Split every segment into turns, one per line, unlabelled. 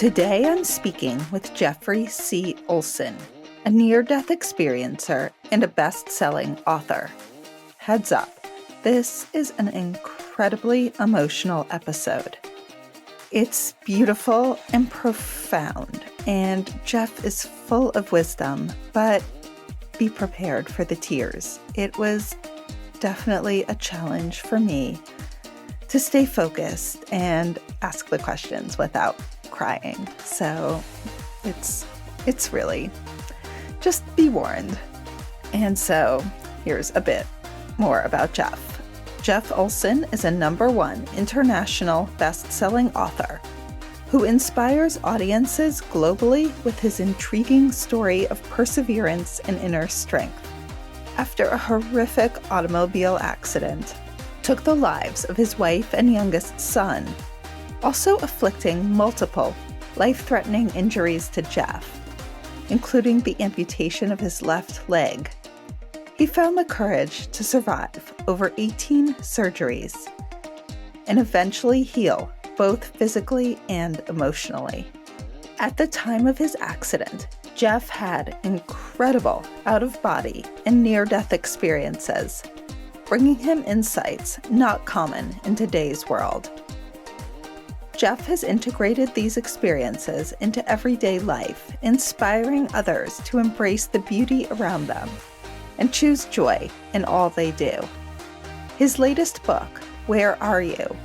Today I'm speaking with Jeffrey C. Olsen, a near-death experiencer and a best-selling author. Heads up, this is an incredibly emotional episode. It's beautiful and profound, and Jeff is full of wisdom, but be prepared for the tears. It was definitely a challenge for me to stay focused and ask the questions without crying. So it's really, just be warned. And so here's a bit more about Jeff. Jeff Olsen is a #1 international best-selling author who inspires audiences globally with his intriguing story of perseverance and inner strength. After a horrific automobile accident, took the lives of his wife and youngest son, also afflicting multiple life-threatening injuries to Jeff, including the amputation of his left leg. He found the courage to survive over 18 surgeries and eventually heal both physically and emotionally. At the time of his accident, Jeff had incredible out-of-body and near-death experiences, bringing him insights not common in today's world. Jeff has integrated these experiences into everyday life, inspiring others to embrace the beauty around them and choose joy in all they do. His latest book, Where Are You?,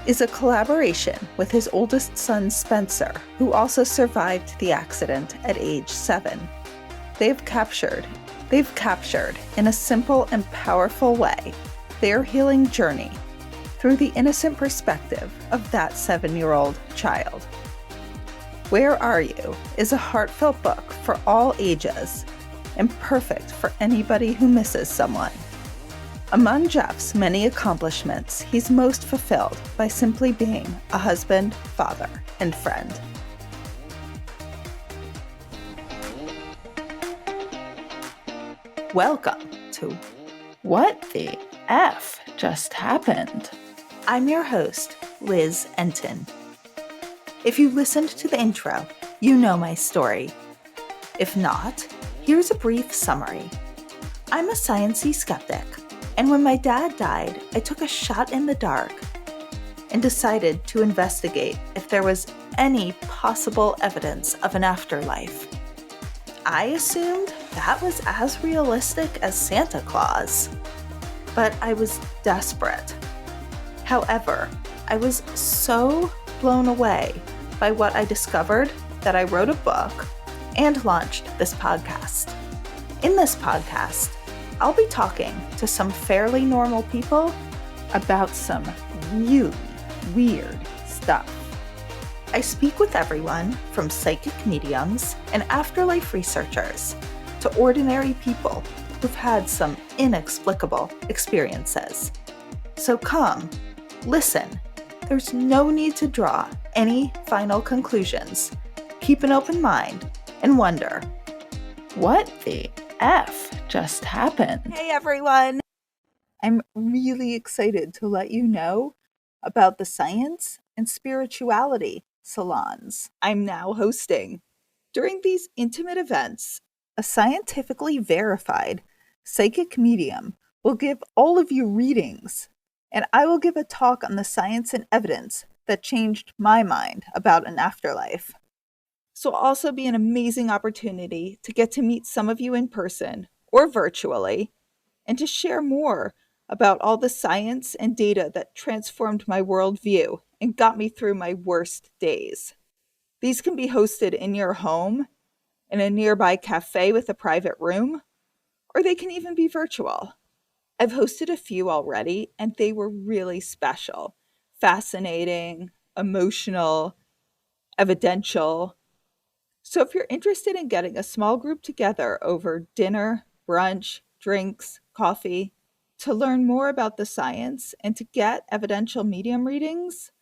is a collaboration with his oldest son, Spencer, who also survived the accident at age 7. They've captured in a simple and powerful way their healing journey through the innocent perspective of that 7-year-old child. Where Are You is a heartfelt book for all ages and perfect for anybody who misses someone. Among Jeff's many accomplishments, he's most fulfilled by simply being a husband, father, and friend. Welcome to What the F Just Happened? I'm your host, Liz Enton. If you listened to the intro, you know my story. If not, here's a brief summary. I'm a sciencey-skeptic, and when my dad died, I took a shot in the dark and decided to investigate if there was any possible evidence of an afterlife. I assumed that was as realistic as Santa Claus, but I was desperate. However, I was so blown away by what I discovered that I wrote a book and launched this podcast. In this podcast, I'll be talking to some fairly normal people about some really weird stuff. I speak with everyone from psychic mediums and afterlife researchers to ordinary people who've had some inexplicable experiences. So come, listen. There's no need to draw any final conclusions. Keep an open mind and wonder, what the F just happened? Hey everyone! I'm really excited to let you know about the science and spirituality salons I'm now hosting. During these intimate events, a scientifically verified psychic medium will give all of you readings, and I will give a talk on the science and evidence that changed my mind about an afterlife. This will also be an amazing opportunity to get to meet some of you in person or virtually, and to share more about all the science and data that transformed my worldview and got me through my worst days. These can be hosted in your home, in a nearby cafe with a private room, or they can even be virtual. I've hosted a few already, and they were really special, fascinating, emotional, evidential. So if you're interested in getting a small group together over dinner, brunch, drinks, coffee, to learn more about the science and to get evidential medium readings,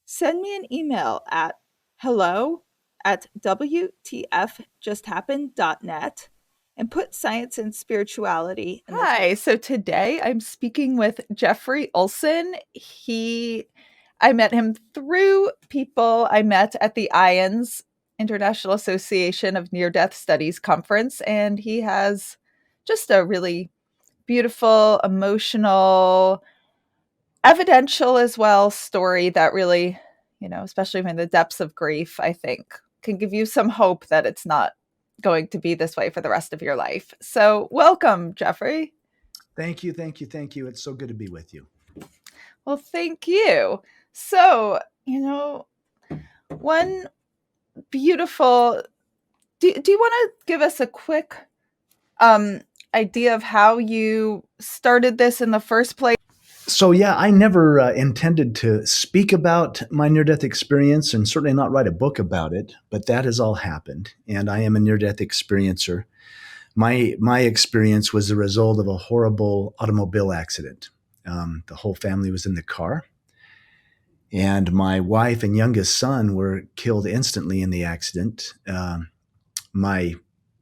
send me an email at hello@WTFJustHappened.net and put science and spirituality in the Hi, so today I'm speaking with Jeffrey Olsen. He I met him through people I met at the IANDS, International Association of Near-Death Studies conference, and he has just a really beautiful, emotional, evidential as well story that really, especially in the depths of grief, I think can give you some hope that it's not going to be this way for the rest of your life. So welcome, Jeffrey.
Thank you, thank you, thank you. It's so good to be with you.
Well, thank you. So, one beautiful, do you want to give us a quick um idea of how you started this in the first place?
So, yeah, I never intended to speak about my near death experience and certainly not write a book about it, but that has all happened. And I am a near death experiencer. My experience was the result of a horrible automobile accident. The whole family was in the car, and my wife and youngest son were killed instantly in the accident. My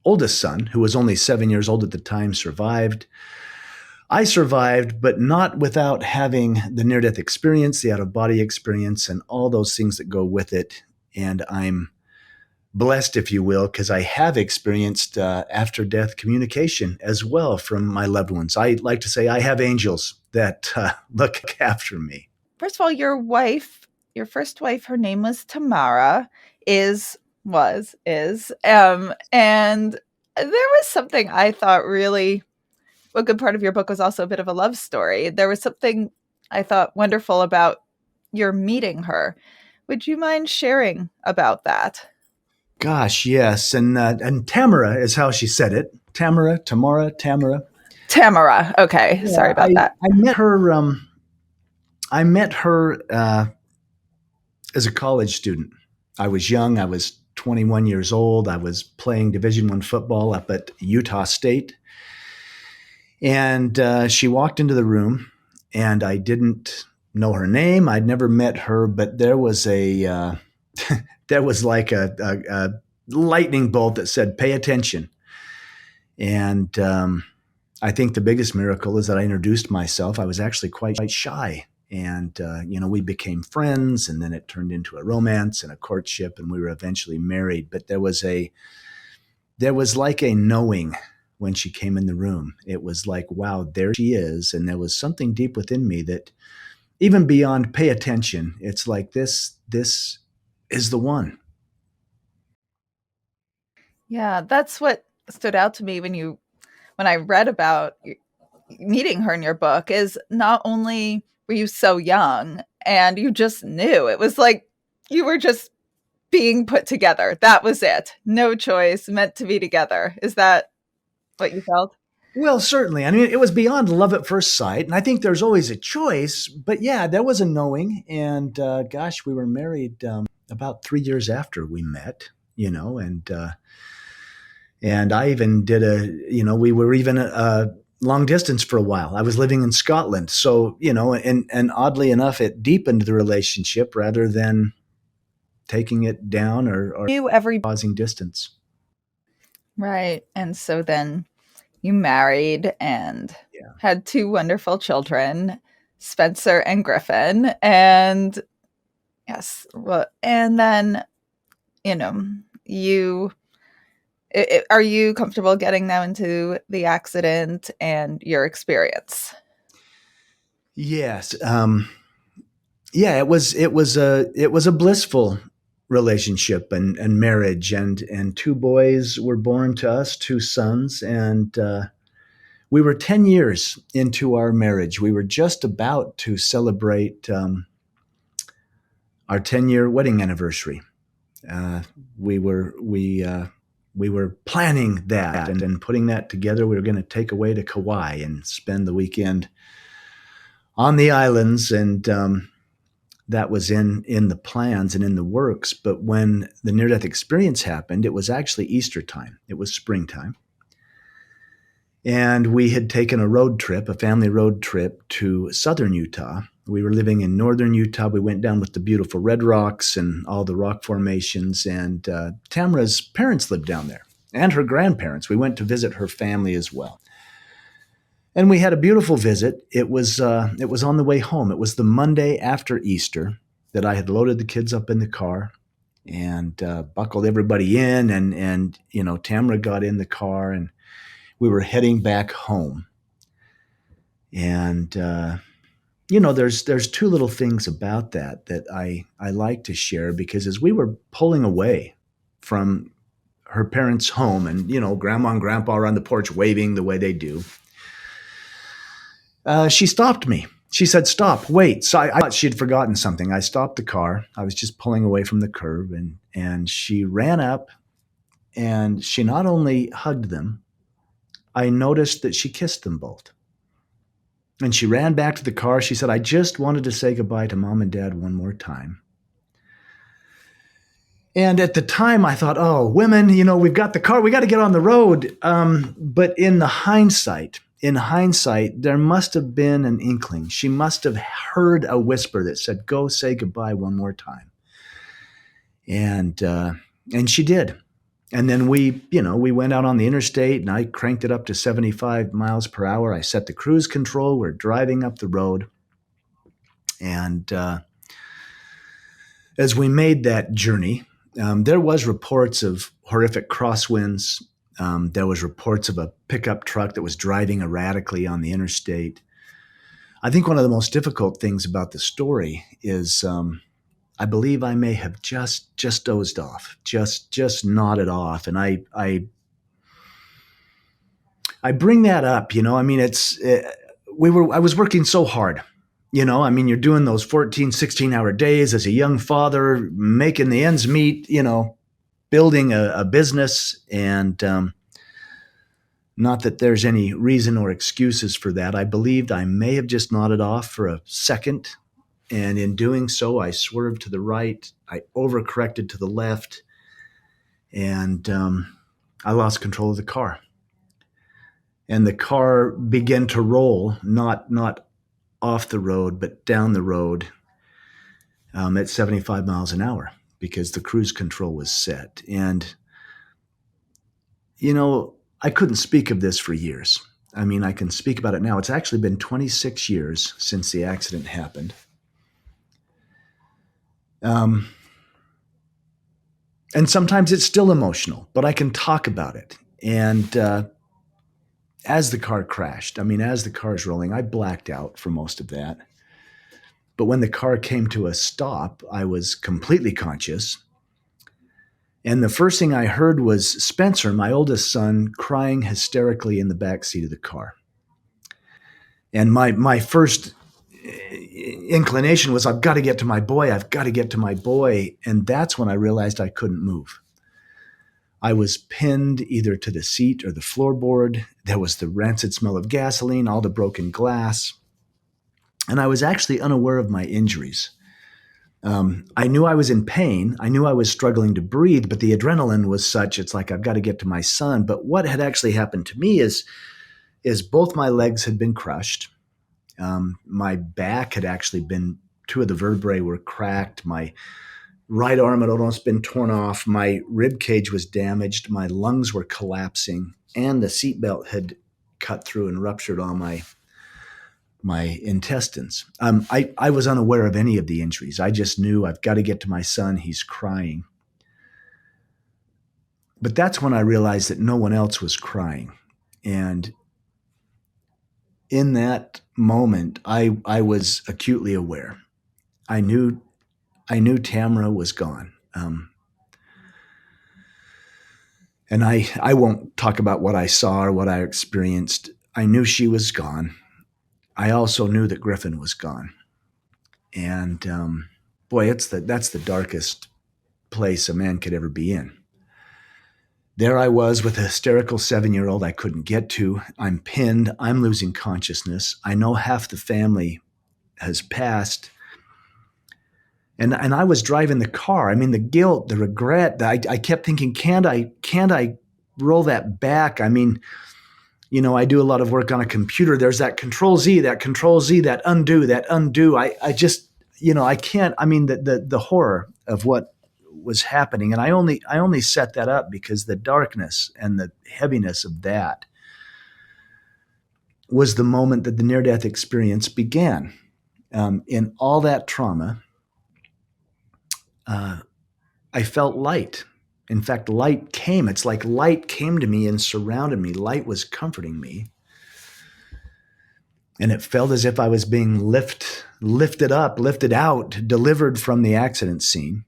oldest son, who was only 7 years old at the time, survived. I survived, but not without having the near death experience, the out of body experience, and all those things that go with it. And I'm blessed, if you will, because I have experienced after death communication as well from my loved ones. I like to say I have angels that look after me.
First of all, your first wife, her name was Tamara, and there was something I thought really a good part of your book was also a bit of a love story. There was something I thought wonderful about your meeting her. Would you mind sharing about that?
Gosh, yes, and Tamara is how she said it. Tamara.
Tamara. Okay,
Yeah,
sorry about that.
I met her. I met her as a college student. I was young. I was 21 years old. I was playing Division I football up at Utah State, and she walked into the room, and I didn't know her name. I'd never met her, but there was there was like a lightning bolt that said, "Pay attention." And I think the biggest miracle is that I introduced myself. I was actually quite shy. And, we became friends, and then it turned into a romance and a courtship, and we were eventually married. But there was like a knowing when she came in the room. It was like, wow, there she is. And there was something deep within me that even beyond pay attention, it's like this is the one.
Yeah, that's what stood out to me when I read about meeting her in your book is not only were you so young and you just knew it was like you were just being put together. That was it. No choice, meant to be together. Is that what you felt?
Well, certainly. I mean, it was beyond love at first sight, and I think there's always a choice. But yeah, there was a knowing, and gosh, we were married about 3 years after we met. And I even did we were even long distance for a while. I was living in Scotland, so and oddly enough, it deepened the relationship rather than taking it down or
You every
causing distance.
right. And so then you married and
Yeah.
had two wonderful children, Spencer and Griffin. And yes, well, and then, you know, you are you comfortable getting now into the accident and your experience?
Yes. Yeah. It was a blissful relationship and marriage, and two boys were born to us, two sons, and we were 10 years into our marriage. We were just about to celebrate our 10-year wedding anniversary. Uh, we were planning that and putting that together. We were going to take away to Kauai and spend the weekend on the islands, and that was in the plans and in the works. But when the near death experience happened, it was actually Easter time. It was springtime. And we had taken a family road trip to southern Utah. We were living in northern Utah. We went down with the beautiful red rocks and all the rock formations. And Tamara's parents lived down there, and her grandparents. We went to visit her family as well. And we had a beautiful visit. It was on the way home. It was the Monday after Easter. that I had loaded the kids up in the car and buckled everybody in, and Tamara got in the car, and we were heading back home. And there's two little things about that I like to share, because as we were pulling away from her parents' home, and grandma and grandpa are on the porch waving the way they do, she stopped me. She said, "Stop, wait." So I thought she'd forgotten something. I stopped the car. I was just pulling away from the curb, and she ran up, and she not only hugged them, I noticed that she kissed them both. And she ran back to the car. She said, "I just wanted to say goodbye to Mom and Dad one more time." And at the time, I thought, "Oh, women, we've got the car. We got to get on the road." But in hindsight, there must have been an inkling. She must have heard a whisper that said, "Go say goodbye one more time." And she did. And then we went out on the interstate, and I cranked it up to 75 miles per hour. I set the cruise control. We're driving up the road. And as we made that journey, there was reports of horrific crosswinds. There was reports of a pickup truck that was driving erratically on the interstate. I think one of the most difficult things about the story is I believe I may have just dozed off, just nodded off, and I bring that up. It's I was working so hard. You're doing those 14, 16-hour days as a young father, making the ends meet, building a business. And not that there's any reason or excuses for that. I believed I may have just nodded off for a second. And in doing so, I swerved to the right. I overcorrected to the left. And I lost control of the car. And the car began to roll, not off the road, but down the road at 75 miles an hour, because the cruise control was set. And, I couldn't speak of this for years. I can speak about it now. It's actually been 26 years since the accident happened. And sometimes it's still emotional, but I can talk about it. And as the car crashed, as the car's rolling, I blacked out for most of that. But when the car came to a stop, I was completely conscious. And the first thing I heard was Spencer, my oldest son, crying hysterically in the back seat of the car. And my first inclination was, I've got to get to my boy. I've got to get to my boy. And that's when I realized I couldn't move. I was pinned either to the seat or the floorboard. There was the rancid smell of gasoline, all the broken glass. And I was actually unaware of my injuries. I knew I was in pain. I knew I was struggling to breathe, but the adrenaline was such, it's like, I've got to get to my son. But what had actually happened to me is both my legs had been crushed. My back had actually been, two of the vertebrae were cracked. My right arm had almost been torn off. My rib cage was damaged. My lungs were collapsing, and the seatbelt had cut through and ruptured all my intestines. I was unaware of any of the injuries. I just knew, I've got to get to my son. He's crying. But that's when I realized that no one else was crying. And in that moment, I was acutely aware. I knew Tamara was gone. And I won't talk about what I saw or what I experienced. I knew she was gone. I also knew that Griffin was gone. And boy, that's the darkest place a man could ever be in. There I was with a hysterical 7-year-old I couldn't get to. I'm pinned. I'm losing consciousness. I know half the family has passed. And I was driving the car. The guilt, the regret, I kept thinking, can't I roll that back? I do a lot of work on a computer. There's that control Z, that undo. I just, I can't, the horror of what was happening. And I only set that up because the darkness and the heaviness of that was the moment that the near-death experience began. In all that trauma, I felt light. In fact, light came. It's like light came to me and surrounded me. Light was comforting me. And it felt as if I was being lifted up, lifted out, delivered from the accident scene.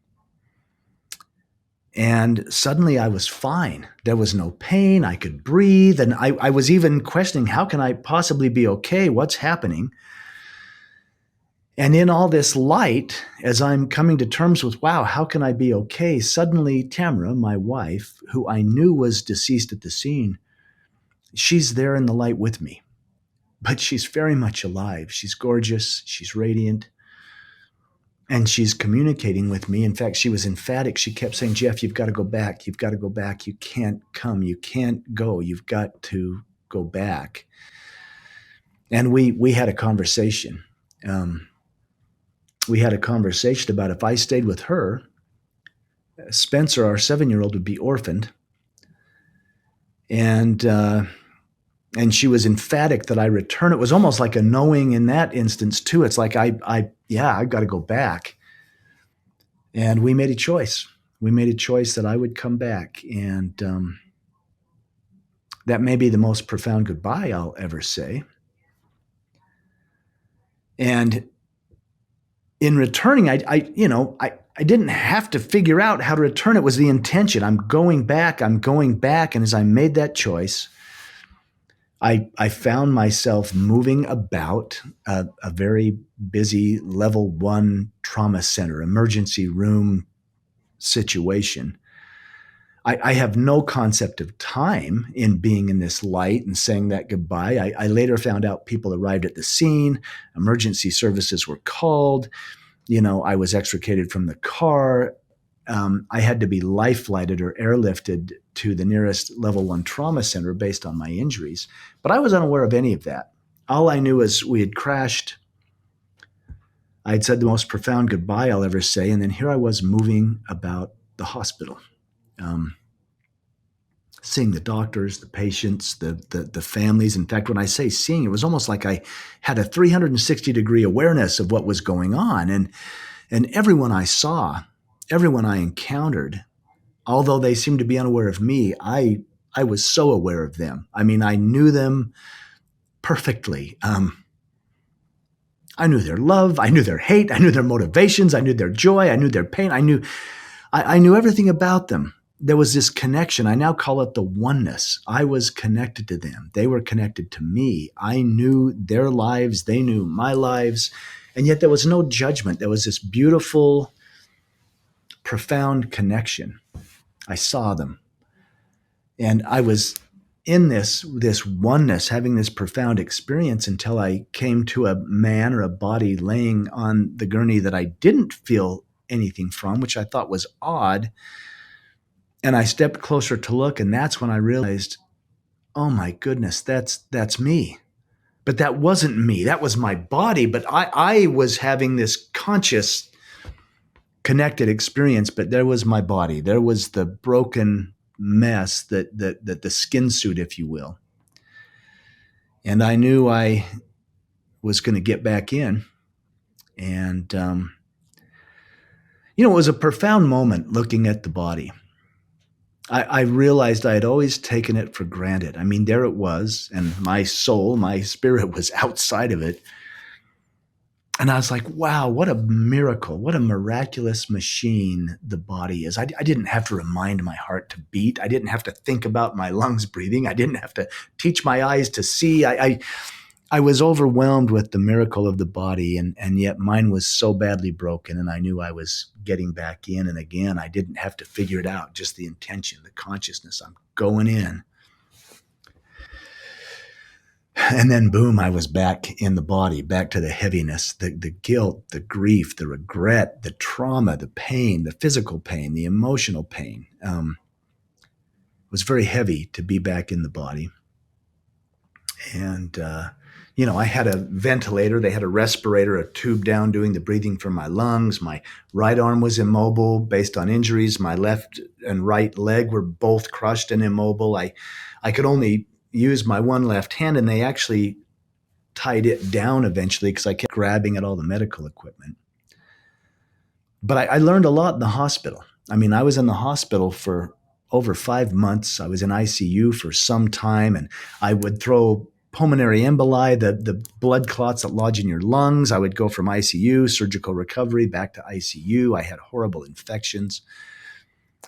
And suddenly I was fine. There was no pain. I could breathe. And I was even questioning, how can I possibly be okay? What's happening? And in all this light, as I'm coming to terms with, wow, how can I be okay? Suddenly, Tamara, my wife, who I knew was deceased at the scene, she's there in the light with me. But she's very much alive. She's gorgeous. She's radiant. And she's communicating with me. In fact, she was emphatic. She kept saying, Jeff, you've got to go back. You've got to go back. You can't come. You can't go. You've got to go back. And we had a conversation. We had a conversation about if I stayed with her, Spencer, our 7-year-old, would be orphaned. And she was emphatic that I return. It was almost like a knowing in that instance too. It's like I've got to go back. And we made a choice. We made a choice that I would come back, and that may be the most profound goodbye I'll ever say. And in returning, I didn't have to figure out how to return. It was the intention. I'm going back. And as I made that choice, I found myself moving about a very busy level 1 trauma center, emergency room situation. I have no concept of time in being in this light and saying that goodbye. I later found out people arrived at the scene, emergency services were called, I was extricated from the car. I had to be life flighted or airlifted to the nearest level 1 trauma center based on my injuries. But I was unaware of any of that. All I knew is we had crashed. I'd said the most profound goodbye I'll ever say. And then here I was moving about the hospital, seeing the doctors, the patients, the families. In fact, when I say seeing, it was almost like I had a 360-degree awareness of what was going on. And everyone I saw, everyone I encountered, although they seemed to be unaware of me, I was so aware of them. I mean, I knew them perfectly. I knew their love. I knew their hate. I knew their motivations. I knew their joy. I knew their pain. I knew everything about them. There was this connection. I now call it the oneness. I was connected to them. They were connected to me. I knew their lives. They knew my lives. And yet there was no judgment. There was this beautiful, profound connection. I saw them. And I was in this oneness, having this profound experience until I came to a man or a body laying on the gurney that I didn't feel anything from, which I thought was odd. And I stepped closer to look, and that's when I realized, oh my goodness, that's me. But that wasn't me. That was my body. But I was having this conscious, connected experience, but there was my body. There was the broken mess, that the skin suit, if you will. And I knew I was going to get back in. And, it was a profound moment looking at the body. I realized I had always taken it for granted. I mean, there it was, and my soul, my spirit was outside of it. And I was like, wow, what a miracle, what a miraculous machine the body is. I didn't have to remind my heart to beat. I didn't have to think about my lungs breathing. I didn't have to teach my eyes to see. I was overwhelmed with the miracle of the body, and yet mine was so badly broken, and I knew I was getting back in. And again, I didn't have to figure it out, just the intention, the consciousness. I'm going in. And then boom, I was back in the body, back to the heaviness, the guilt, the grief, the regret, the trauma, the pain, the physical pain, the emotional pain. It was very heavy to be back in the body. And, I had a ventilator. They had a respirator, a tube down doing the breathing from my lungs. My right arm was immobile based on injuries. My left and right leg were both crushed and immobile. I could only use my one left hand, and they actually tied it down eventually because I kept grabbing at all the medical equipment. But I learned a lot in the hospital. I mean, I was in the hospital for over 5 months. I was in ICU for some time, and I would throw pulmonary emboli, the blood clots that lodge in your lungs. I would go from ICU, surgical recovery, back to ICU. I had horrible infections.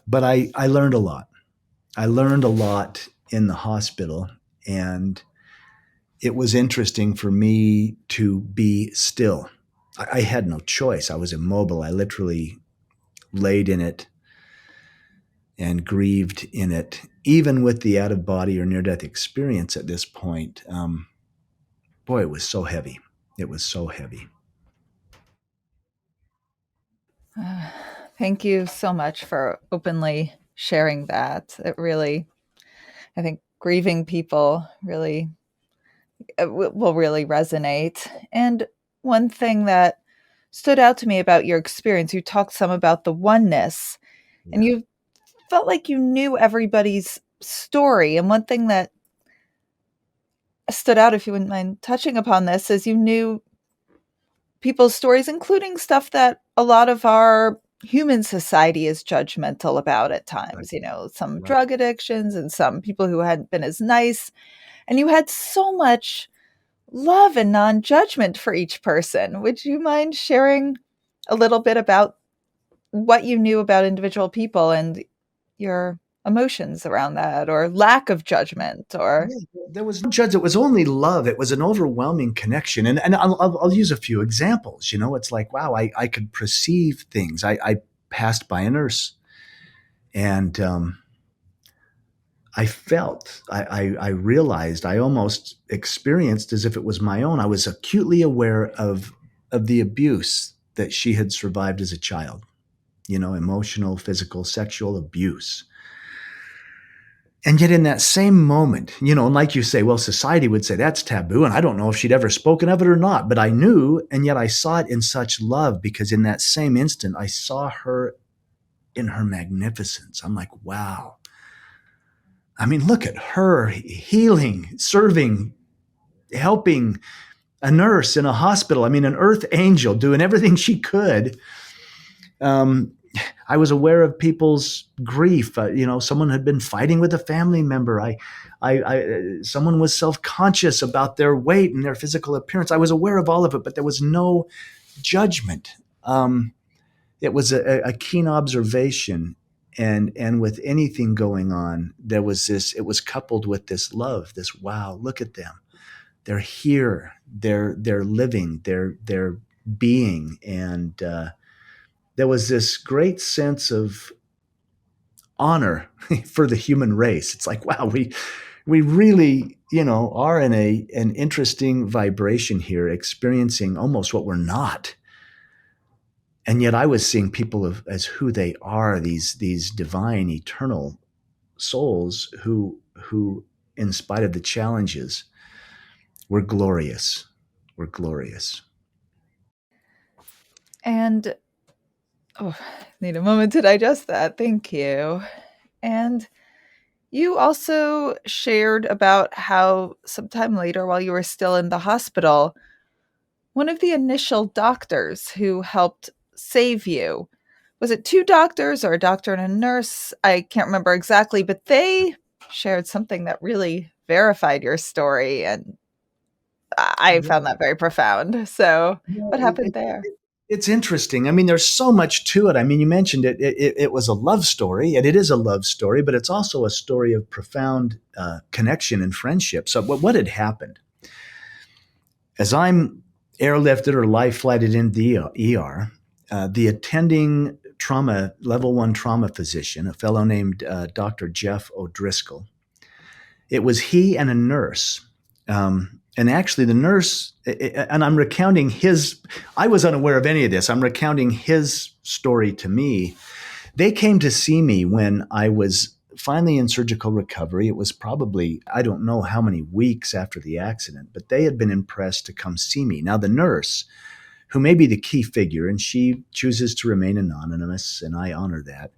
But I learned a lot. I learned a lot in the hospital, and it was interesting for me to be still. I had no choice. I was immobile. I literally laid in it and grieved in it, even with the out of body or near death experience at this point. Boy, it was so heavy. It was so heavy.
Thank you so much for openly sharing that. It really, I think grieving people really will really resonate. And one thing that stood out to me about your experience, you talked some about the oneness, and
Yeah.
you felt like you knew everybody's story. And one thing that stood out, if you wouldn't mind touching upon this, is you knew people's stories, including stuff that a lot of our human society is judgmental about at
Right.
times, some
Right.
drug addictions and some people who hadn't been as nice. And you had so much love and non judgment for each person. Would you mind sharing a little bit about what you knew about individual people and your emotions around that, or lack of judgment, or
Yeah, there was no judge. It was only love. It was an overwhelming connection. And I'll use a few examples. It's like, wow, I could perceive things. I passed by a nurse, and I felt, I realized, I almost experienced as if it was my own. I was acutely aware of the abuse that she had survived as a child, emotional, physical, sexual abuse. And yet, in that same moment, and like you say, well, society would say that's taboo. And I don't know if she'd ever spoken of it or not, but I knew. And yet, I saw it in such love because in that same instant, I saw her in her magnificence. I'm like, wow. I mean, look at her healing, serving, helping a nurse in a hospital. I mean, an earth angel doing everything she could. Um, I was aware of people's grief. Someone had been fighting with a family member. Someone was self-conscious about their weight and their physical appearance. I was aware of all of it, but there was no judgment. It was a keen observation, and with anything going on, there was this. It was coupled with this love. This wow, look at them. They're here. They're living. They're being, and there was this great sense of honor for the human race. It's like, wow, we really, are in an interesting vibration here, experiencing almost what we're not. And yet I was seeing people as who they are, these divine, eternal souls who, in spite of the challenges, were glorious. Were glorious.
and oh, need a moment to digest that. Thank you. And you also shared about how sometime later, while you were still in the hospital, one of the initial doctors who helped save you, was it two doctors or a doctor and a nurse? I can't remember exactly, but they shared something that really verified your story. And I found that very profound. So,
Yeah,
what happened there?
it's interesting. I mean, there's so much to it. I mean, you mentioned it. It was a love story, and it is a love story, but it's also a story of profound connection and friendship. So, what had happened? As I'm airlifted or life flighted into the ER, the attending level 1 trauma physician, a fellow named Dr. Jeff O'Driscoll, it was he and a nurse. And actually, the nurse, and I'm recounting I was unaware of any of this. I'm recounting his story to me. They came to see me when I was finally in surgical recovery. It was probably, I don't know how many weeks after the accident, but they had been impressed to come see me. Now, the nurse, who may be the key figure, and she chooses to remain anonymous, and I honor that,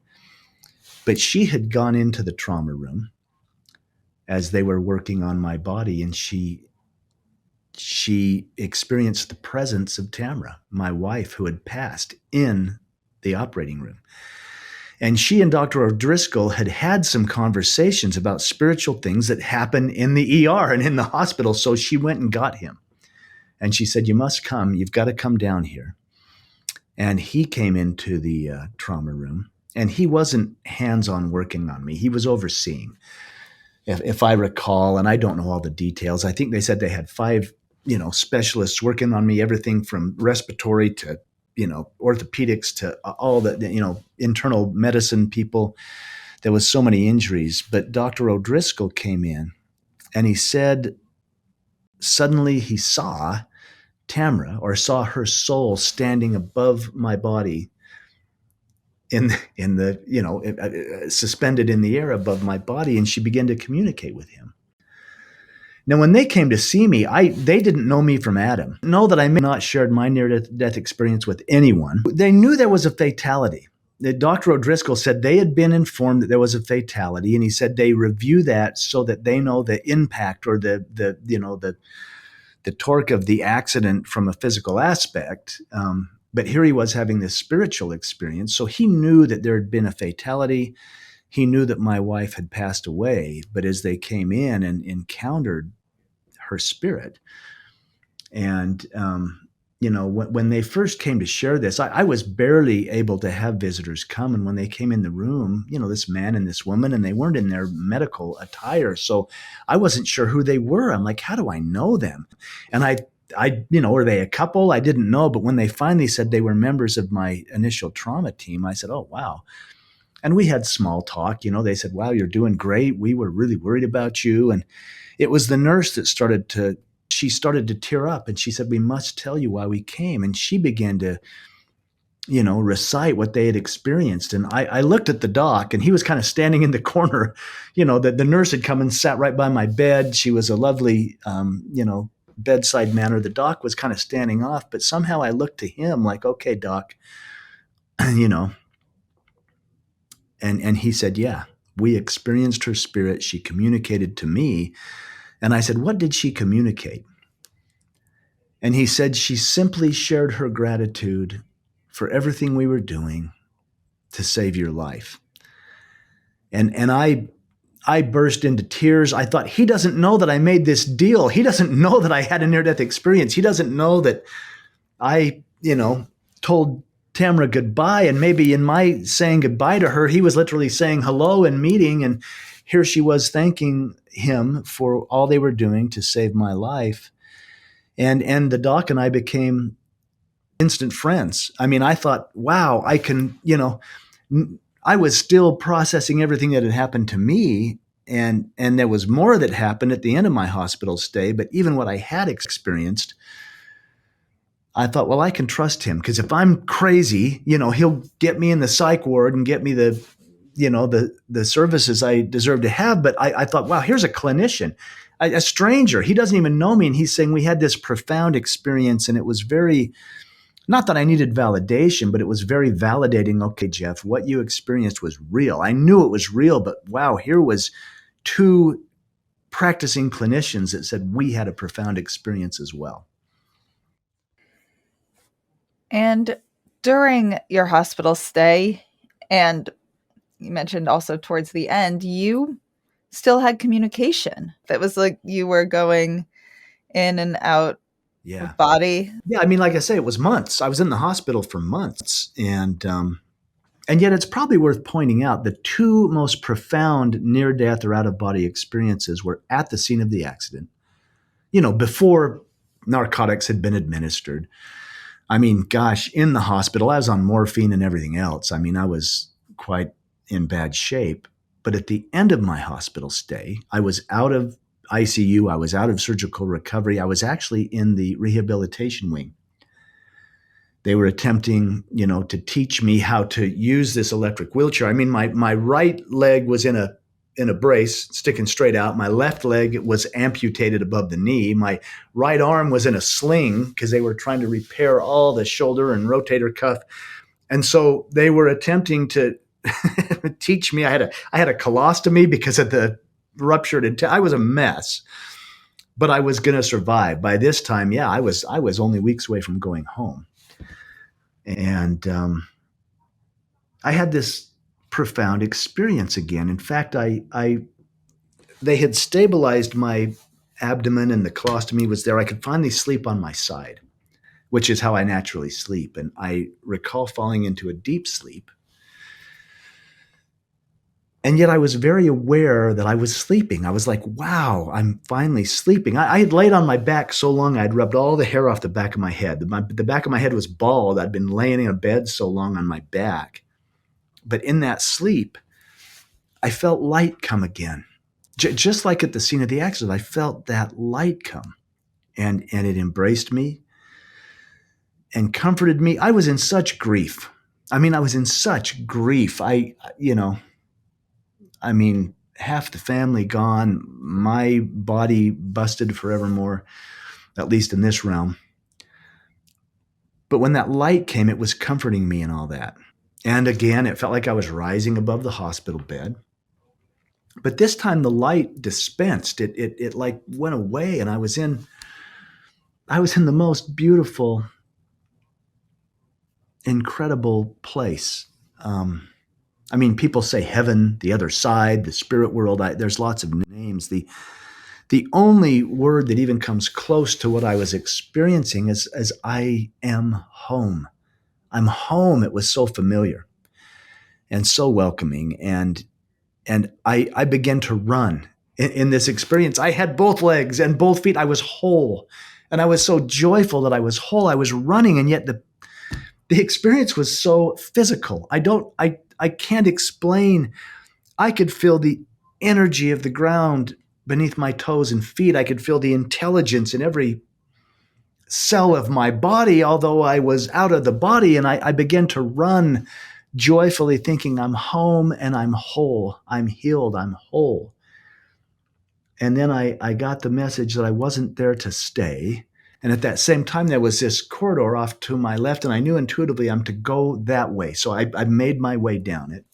but she had gone into the trauma room as they were working on my body, and she experienced the presence of Tamra, my wife, who had passed in the operating room. And she and Dr. O'Driscoll had some conversations about spiritual things that happen in the ER and in the hospital. So she went and got him. And she said, you must come. You've got to come down here. And he came into the trauma room. And he wasn't hands-on working on me. He was overseeing, if I recall, and I don't know all the details. I think they said they had 5, specialists working on me, everything from respiratory to, orthopedics to all the, internal medicine people. There was so many injuries. But Dr. O'Driscoll came in and he said, suddenly he saw Tamra, or saw her soul standing above my body in the suspended in the air above my body, and she began to communicate with him. Now, when they came to see me, they didn't know me from Adam. Know that I may not shared my near-death experience with anyone. They knew there was a fatality. Dr. O'Driscoll said they had been informed that there was a fatality, and he said they review that so that they know the impact or the torque of the accident from a physical aspect. But here he was having this spiritual experience. So he knew that there had been a fatality. He knew that my wife had passed away. But as they came in and encountered her spirit, and when they first came to share this, I was barely able to have visitors come. And when they came in the room, this man and this woman, and they weren't in their medical attire. So I wasn't sure who they were. I'm like, how do I know them? And I, were they a couple? I didn't know. But when they finally said they were members of my initial trauma team, I said, oh, wow. And we had small talk. They said, wow, you're doing great. We were really worried about you. And it was the nurse that started to tear up, and she said, we must tell you why we came. And she began to, recite what they had experienced. And I looked at the doc, and he was kind of standing in the corner. The nurse had come and sat right by my bed. She was a lovely, bedside manner. The doc was kind of standing off, but somehow I looked to him like, okay, doc, and he said, yeah, we experienced her spirit. She communicated to me. And I said, what did she communicate? And he said, she simply shared her gratitude for everything we were doing to save your life. And I burst into tears. I thought, he doesn't know that I made this deal. He doesn't know that I had a near-death experience. He doesn't know that I, told Tamra goodbye. And maybe in my saying goodbye to her, he was literally saying hello and meeting. And here she was thanking him for all they were doing to save my life. And the doc and I became instant friends. I mean, I thought, wow, I can, I was still processing everything that had happened to me. And there was more that happened at the end of my hospital stay. But even what I had experienced, I thought, well, I can trust him, because if I'm crazy, he'll get me in the psych ward and get me the services I deserve to have. But I thought, wow, here's a clinician, a stranger. He doesn't even know me. And he's saying we had this profound experience. And it was very, not that I needed validation, but it was very validating. Okay, Jeff, what you experienced was real. I knew it was real, but wow, here was 2 practicing clinicians that said we had a profound experience as well.
And during your hospital stay, and you mentioned also towards the end, you still had communication. That was like you were going in and out of body.
Yeah, I mean, like I say, it was months. I was in the hospital for months. And yet it's probably worth pointing out the 2 most profound near-death or out-of-body experiences were at the scene of the accident, before narcotics had been administered. I mean, gosh, in the hospital, I was on morphine and everything else. I mean, I was quite in bad shape. But at the end of my hospital stay, I was out of ICU. I was out of surgical recovery. I was actually in the rehabilitation wing. They were attempting, to teach me how to use this electric wheelchair. I mean, my right leg was in a brace, sticking straight out. My left leg was amputated above the knee. My right arm was in a sling because they were trying to repair all the shoulder and rotator cuff. And so they were attempting to teach me. I had a colostomy because of the ruptured. I was a mess, but I was going to survive. By this time, I was only weeks away from going home. And I had this profound experience again. In fact, they had stabilized my abdomen and the colostomy was there. I could finally sleep on my side, which is how I naturally sleep. And I recall falling into a deep sleep. And yet I was very aware that I was sleeping. I was like, wow, I'm finally sleeping. I had laid on my back so long, I'd rubbed all the hair off the back of my head. The back of my head was bald. I'd been laying in a bed so long on my back. But in that sleep, I felt light come again. Just like at the scene of the accident, I felt that light come. And it embraced me and comforted me. I was in such grief. I mean, I was in such grief. Half the family gone, my body busted forevermore, at least in this realm. But when that light came, it was comforting me and all that. And again, it felt like I was rising above the hospital bed. But this time the light dispensed. It like went away, and I was in the most beautiful, incredible place. People say heaven, the other side, the spirit world. There's lots of names. The only word that even comes close to what I was experiencing is I am home. I'm home. It was so familiar and so welcoming. And I began to run in this experience. I had both legs and both feet. I was whole. And I was so joyful that I was whole. I was running, and yet the experience was so physical. I can't explain. I could feel the energy of the ground beneath my toes and feet. I could feel the intelligence in every cell of my body, although I was out of the body. And I began to run joyfully, thinking, I'm home and I'm whole. I'm healed. I'm whole. And then I got the message that I wasn't there to stay. And at that same time, there was this corridor off to my left, and I knew intuitively I'm to go that way. So I made my way down it.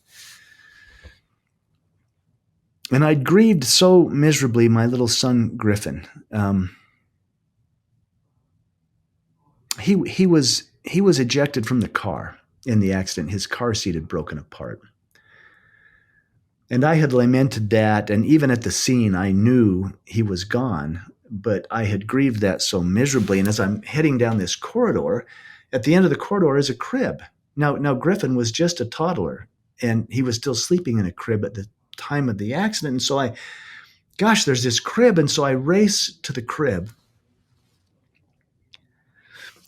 And I'd grieved so miserably my little son, Griffin. He was ejected from the car in the accident. His car seat had broken apart. And I had lamented that, and even at the scene, I knew he was gone, but I had grieved that so miserably. And as I'm heading down this corridor, at the end of the corridor is a crib. Now Griffin was just a toddler, and he was still sleeping in a crib at the time of the accident. And so there's this crib. And so I race to the crib,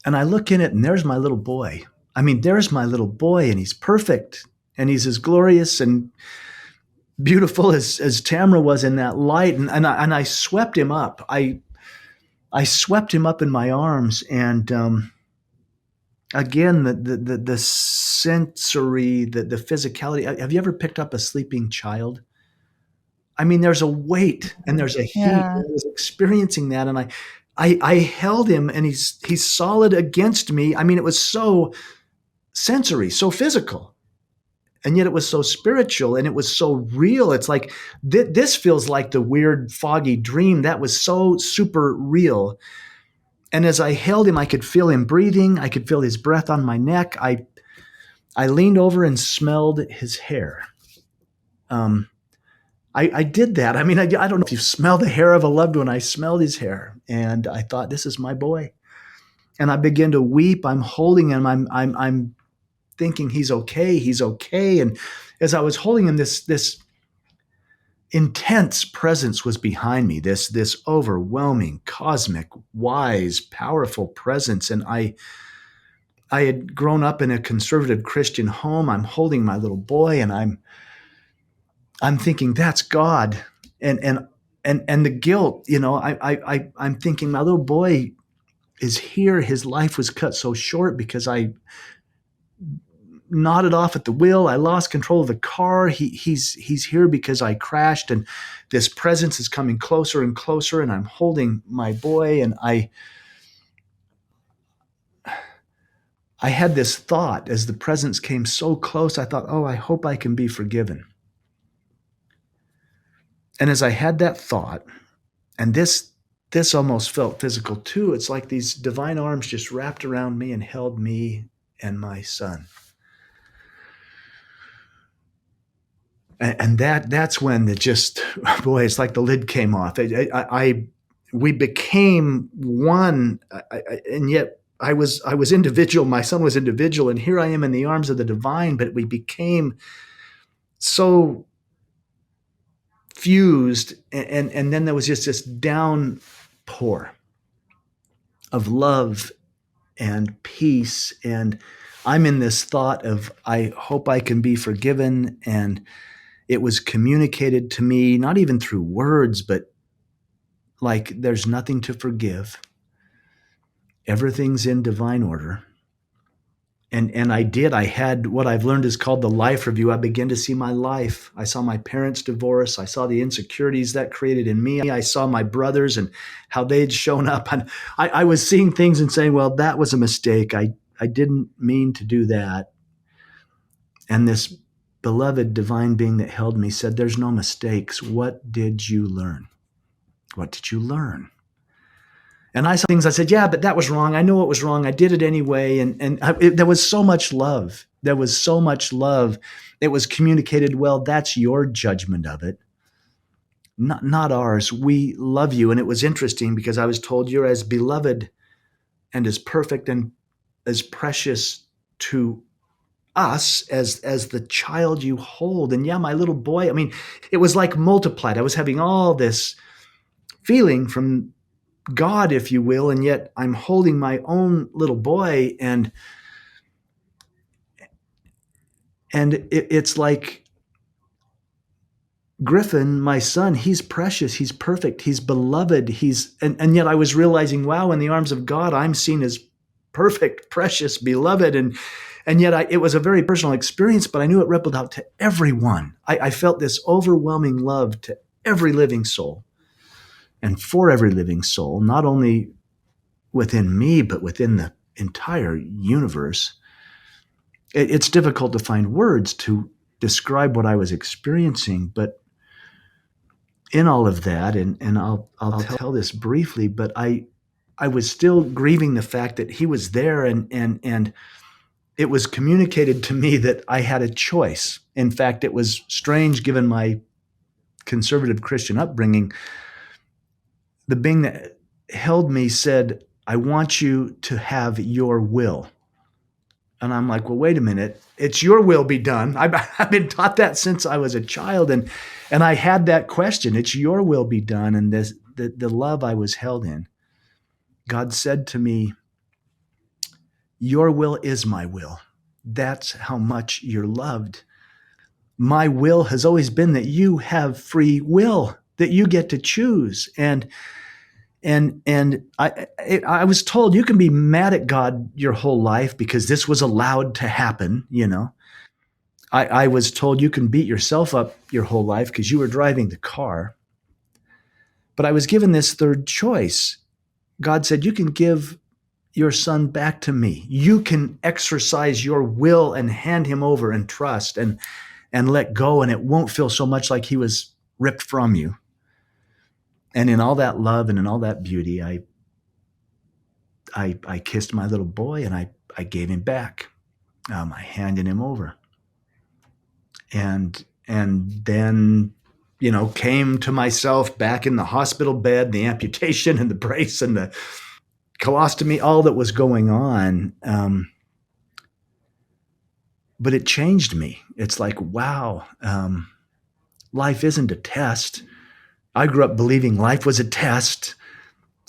and I look in it, and there's my little boy. There's my little boy, and he's perfect, and he's as glorious and beautiful as Tamra was in that light. And I swept him up. I swept him up in my arms. And again, the sensory, the physicality. Have you ever picked up a sleeping child? There's a weight and there's a heat.
Yeah.
I was experiencing that, and I held him, and he's solid against me. It was so sensory, so physical. And yet it was so spiritual, and it was so real. It's like, this feels like the weird, foggy dream. That was so super real. And as I held him, I could feel him breathing. I could feel his breath on my neck. I leaned over and smelled his hair. I did that. I don't know if you smell the hair of a loved one. I smelled his hair, and I thought, this is my boy. And I began to weep. I'm holding him. I'm thinking he's okay. He's okay. And as I was holding him, this intense presence was behind me, this overwhelming, cosmic, wise, powerful presence. And I had grown up in a conservative Christian home. I'm holding my little boy, and I'm thinking, that's God. And the guilt, I'm thinking, my little boy is here. His life was cut so short because I nodded off at the wheel. I lost control of the car. He's here because I crashed, and this presence is coming closer and closer, and I'm holding my boy. And I had this thought as the presence came so close. I thought, oh, I hope I can be forgiven. And as I had that thought, and this almost felt physical too, it's like these divine arms just wrapped around me and held me and my son. And that's when it just, boy, it's like the lid came off. We became one, and yet I was individual. My son was individual, and here I am in the arms of the divine. But we became so fused, and then there was just this downpour of love and peace. And I'm in this thought of, I hope I can be forgiven. And it was communicated to me, not even through words, but like, there's nothing to forgive. Everything's in divine order. And I had what I've learned is called the life review. I began to see my life. I saw my parents divorce. I saw the insecurities that created in me. I saw my brothers and how they'd shown up. And I was seeing things and saying, well, that was a mistake. I didn't mean to do that. And this beloved divine being that held me said, there's no mistakes. What did you learn? What did you learn? And I saw things, I said, yeah, but that was wrong. I know it was wrong. I did it anyway. There was so much love. There was so much love. It was communicated, well, that's your judgment of it, not ours. We love you. And it was interesting because I was told, you're as beloved and as perfect and as precious to us as the child you hold. And yeah, my little boy, I mean, it was like multiplied. I was having all this feeling from God, if you will, and yet I'm holding my own little boy, and it's like, Griffin, my son, he's precious, he's perfect, he's beloved, and yet I was realizing, wow, in the arms of God, I'm seen as perfect, precious, beloved, and yet it was a very personal experience, but I knew it rippled out to everyone. I felt this overwhelming love to every living soul, and for every living soul, not only within me, but within the entire universe. It's difficult to find words to describe what I was experiencing, but in all of that, and I'll tell this briefly, but I was still grieving the fact that he was there, and it was communicated to me that I had a choice. In fact, it was strange given my conservative Christian upbringing. The being that held me said, I want you to have your will. And I'm like, well, wait a minute. It's your will be done. I've been taught that since I was a child. And I had that question. It's your will be done. And the love I was held in, God said to me, your will is my will. That's how much you're loved. My will has always been that you have free will, that you get to choose. And I was told, you can be mad at God your whole life because this was allowed to happen. I was told you can beat yourself up your whole life because you were driving the car. But I was given this third choice. God said, you can give your son back to me. You can exercise your will and hand him over and trust and let go, and it won't feel so much like he was ripped from you. And in all that love and in all that beauty, I kissed my little boy, and I gave him back. I handed him over. And then, came to myself back in the hospital bed, the amputation and the brace and the colostomy, all that was going on. But it changed me. It's like, wow, life isn't a test. I grew up believing life was a test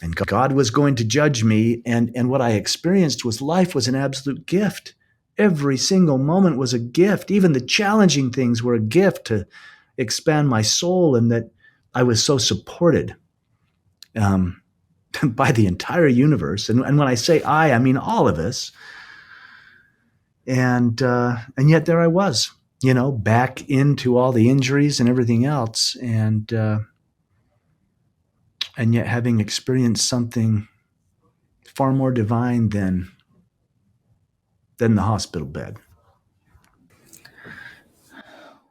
and God was going to judge me. And what I experienced was life was an absolute gift. Every single moment was a gift. Even the challenging things were a gift to expand my soul, and that I was so supported by the entire universe. And when I say I mean all of us. And yet there I was, back into all the injuries and everything else. And yet having experienced something far more divine than the hospital bed.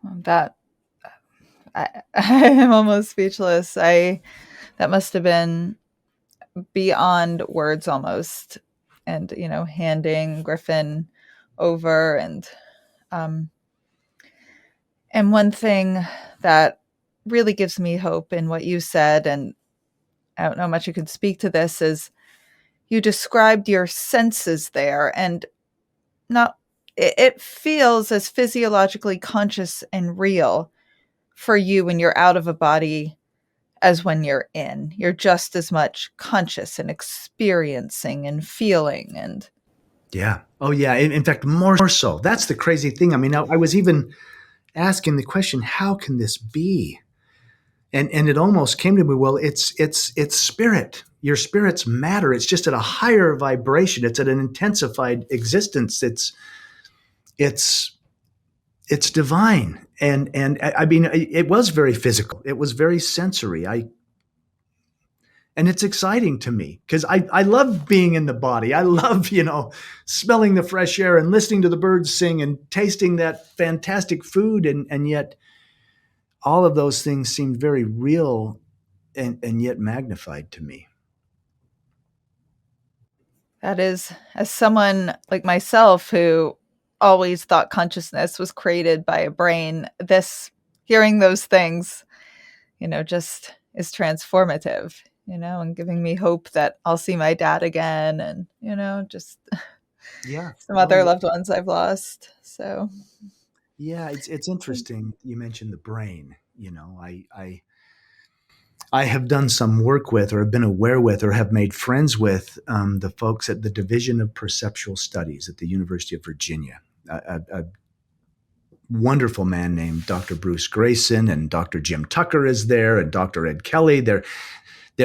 That I am almost speechless. That must have been beyond words almost. And, handing Griffin over, and And one thing that really gives me hope in what you said, and I don't know how much you could speak to this, is you described your senses there, and not it feels as physiologically conscious and real for you when you're out of a body as when you're in. You're just as much conscious and experiencing and feeling. And
Yeah. Oh, yeah. In fact, more so. That's the crazy thing. I mean, I was even asking the question, how can this be? And it almost came to me, well, it's spirit. Your spirit's matter. It's just at a higher vibration. It's at an intensified existence. It's it's divine. And I mean, it was very physical. It was very sensory. And it's exciting to me because I love being in the body. I love, smelling the fresh air and listening to the birds sing and tasting that fantastic food. And yet all of those things seemed very real and yet magnified to me.
that is, as someone like myself who always thought consciousness was created by a brain, this hearing those things, just is transformative, and giving me hope that I'll see my dad again and, just
Yeah.
some
Oh,
other
yeah.
loved ones I've lost. So,
Yeah. It's interesting. You mentioned the brain. I have done some work with, or have been aware with, or have made friends with the folks at the Division of Perceptual Studies at the University of Virginia. A wonderful man named Dr. Bruce Grayson, and Dr. Jim Tucker is there, and Dr. Ed Kelly. They're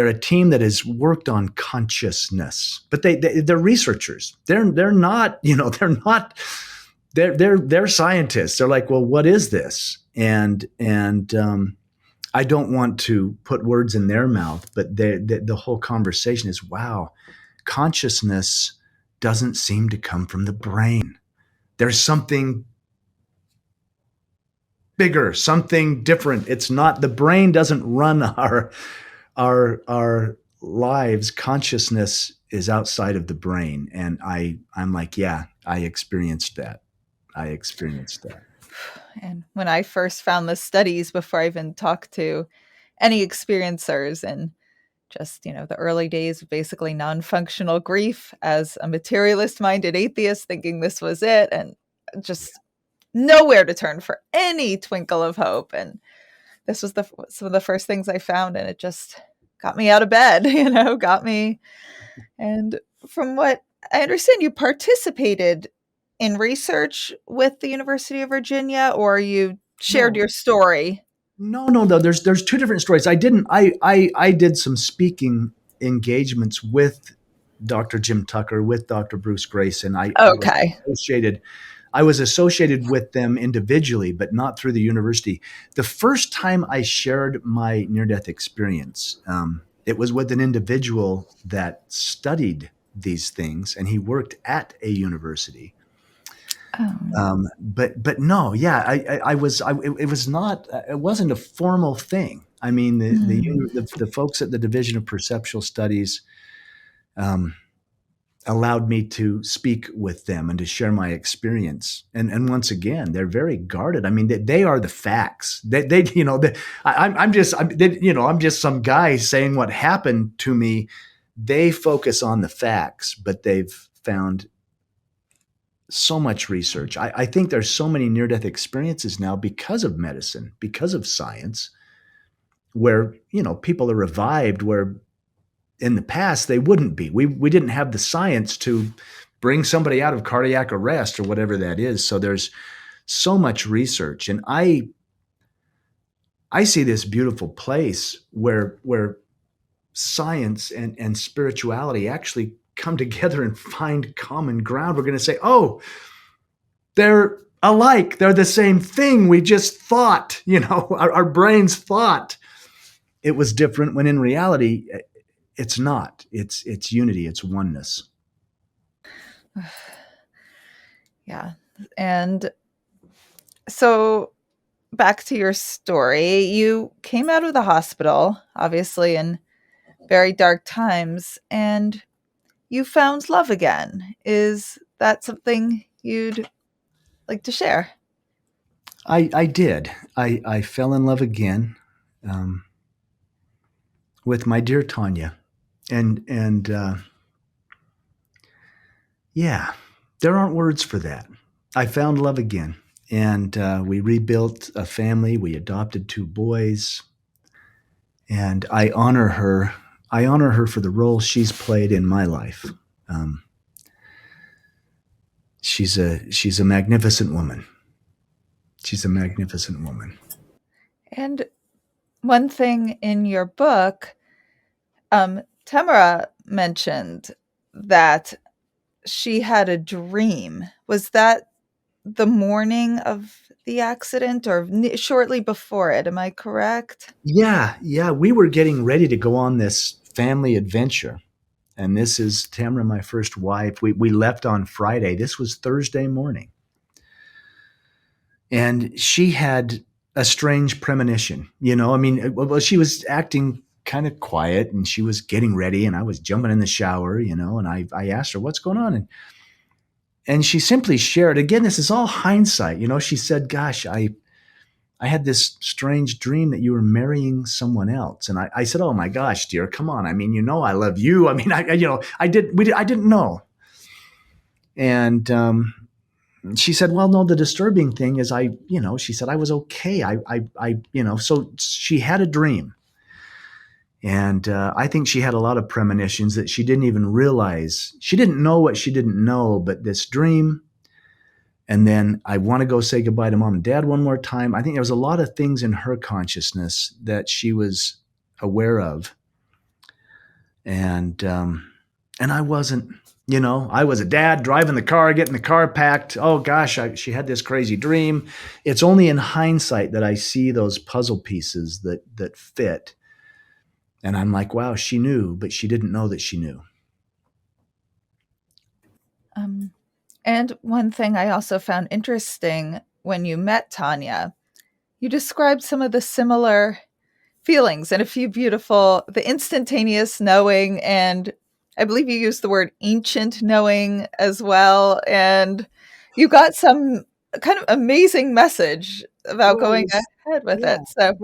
a team that has worked on consciousness, but they're researchers. They're not, they're not, they're scientists. They're like, well, what is this? And I don't want to put words in their mouth, but the whole conversation is, wow, consciousness doesn't seem to come from the brain. There's something bigger, something different. It's not, the brain doesn't run our lives. Consciousness is outside of the brain. And I'm like, yeah, I experienced that. I experienced that.
and when I first found the studies before I even talked to any experiencers, and just, the early days of basically non-functional grief as a materialist minded atheist, thinking this was it, and just nowhere to turn for any twinkle of hope. And this was some of the first things I found, and it just got me out of bed, got me. And from what I understand, you participated in research with the University of Virginia, or you shared
No,
your story.
no. There's two different stories. I did some speaking engagements with Dr. Jim Tucker, with Dr. Bruce Grayson. I was
Okay.
associated I was associated with them individually, but not through the university. The first time I shared my near-death experience, it was with an individual that studied these things, and he worked at a university.
Oh.
But no, yeah, I was it was not, it wasn't a formal thing. I mean,
Mm.
the folks at the Division of Perceptual Studies um, allowed me to speak with them and to share my experience. And once again, they're very guarded. I mean, they are the facts. I'm just some guy saying what happened to me. They focus on the facts, but they've found so much research. I think there's so many near death experiences now because of medicine, because of science, where, people are revived where in the past they wouldn't be. We didn't have the science to bring somebody out of cardiac arrest or whatever that is. So there's so much research, and I see this beautiful place where science and spirituality actually come together and find common ground. We're going to say, oh, they're alike. They're the same thing. We just thought, our brains thought it was different, when in reality it's not. It's unity. It's oneness.
Yeah. And so back to your story, you came out of the hospital, obviously in very dark times, and you found love again. Is that something you'd like to share?
I did. I fell in love again um, with my dear Tanya, and yeah, there aren't words for that. I found love again, and we rebuilt a family. We adopted two boys, and I honor her. I honor her for the role she's played in my life. Um, she's a magnificent woman. She's a magnificent woman.
And one thing in your book, Tamara mentioned that she had a dream. Was that the morning of the accident or shortly before it? Am I correct?
Yeah, yeah. We were getting ready to go on this family adventure. And this is Tamara, my first wife. We left on Friday. This was Thursday morning. And she had a strange premonition. I mean, well, she was acting kind of quiet and she was getting ready, and I was jumping in the shower, and I asked her, what's going on? And she simply shared, again, this is all hindsight. She said, gosh, I had this strange dream that you were marrying someone else. And I said, oh my gosh, dear, come on. I mean, I love you. I mean, I didn't know. And she said, well, no, the disturbing thing is she said, I was okay. So she had a dream. And I think she had a lot of premonitions that she didn't even realize. She didn't know what she didn't know, but this dream. And then I want to go say goodbye to mom and dad one more time. I think there was a lot of things in her consciousness that she was aware of. And I wasn't. I was a dad driving the car, getting the car packed. Oh gosh, she had this crazy dream. It's only in hindsight that I see those puzzle pieces that fit. And I'm like, wow, she knew, but she didn't know that she knew.
And one thing I also found interesting when you met Tanya, you described some of the similar feelings and a few beautiful, the instantaneous knowing, and I believe you used the word ancient knowing as well. And you got some kind of amazing message about
Well,
going ahead with
yeah,
it. So,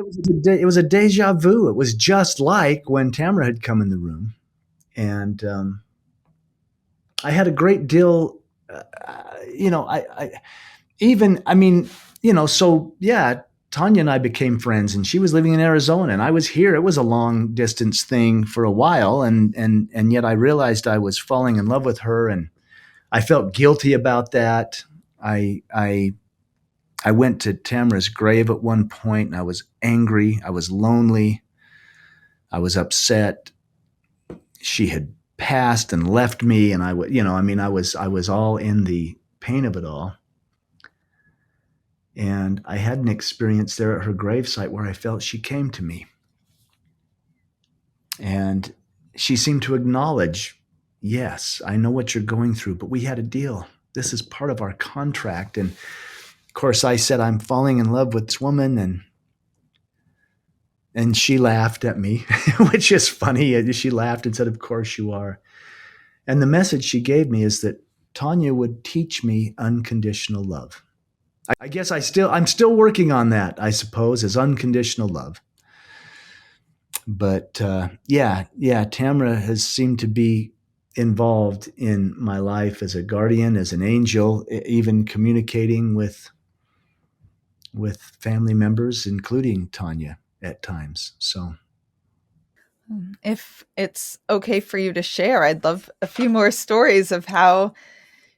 it was a deja vu. It was just like when Tamara had come in the room, and I had a great deal. I even, I mean, so yeah, Tanya and I became friends, and she was living in Arizona and I was here. It was a long distance thing for a while. And yet I realized I was falling in love with her, and I felt guilty about that. I went to Tamara's grave at one point and I was angry. I was lonely. I was upset. She had passed and left me. And I was all in the pain of it all. And I had an experience there at her gravesite where I felt she came to me. And she seemed to acknowledge, yes, I know what you're going through, but we had a deal. This is part of our contract. And of course, I said, I'm falling in love with this woman. And she laughed at me, which is funny. She laughed and said, of course you are. And the message she gave me is that Tanya would teach me unconditional love. I guess I'm still working on that, I suppose, as unconditional love. But yeah, Tamara has seemed to be involved in my life as a guardian, as an angel, even communicating with family members, including Tanya at times. So
if it's okay for you to share, I'd love a few more stories of how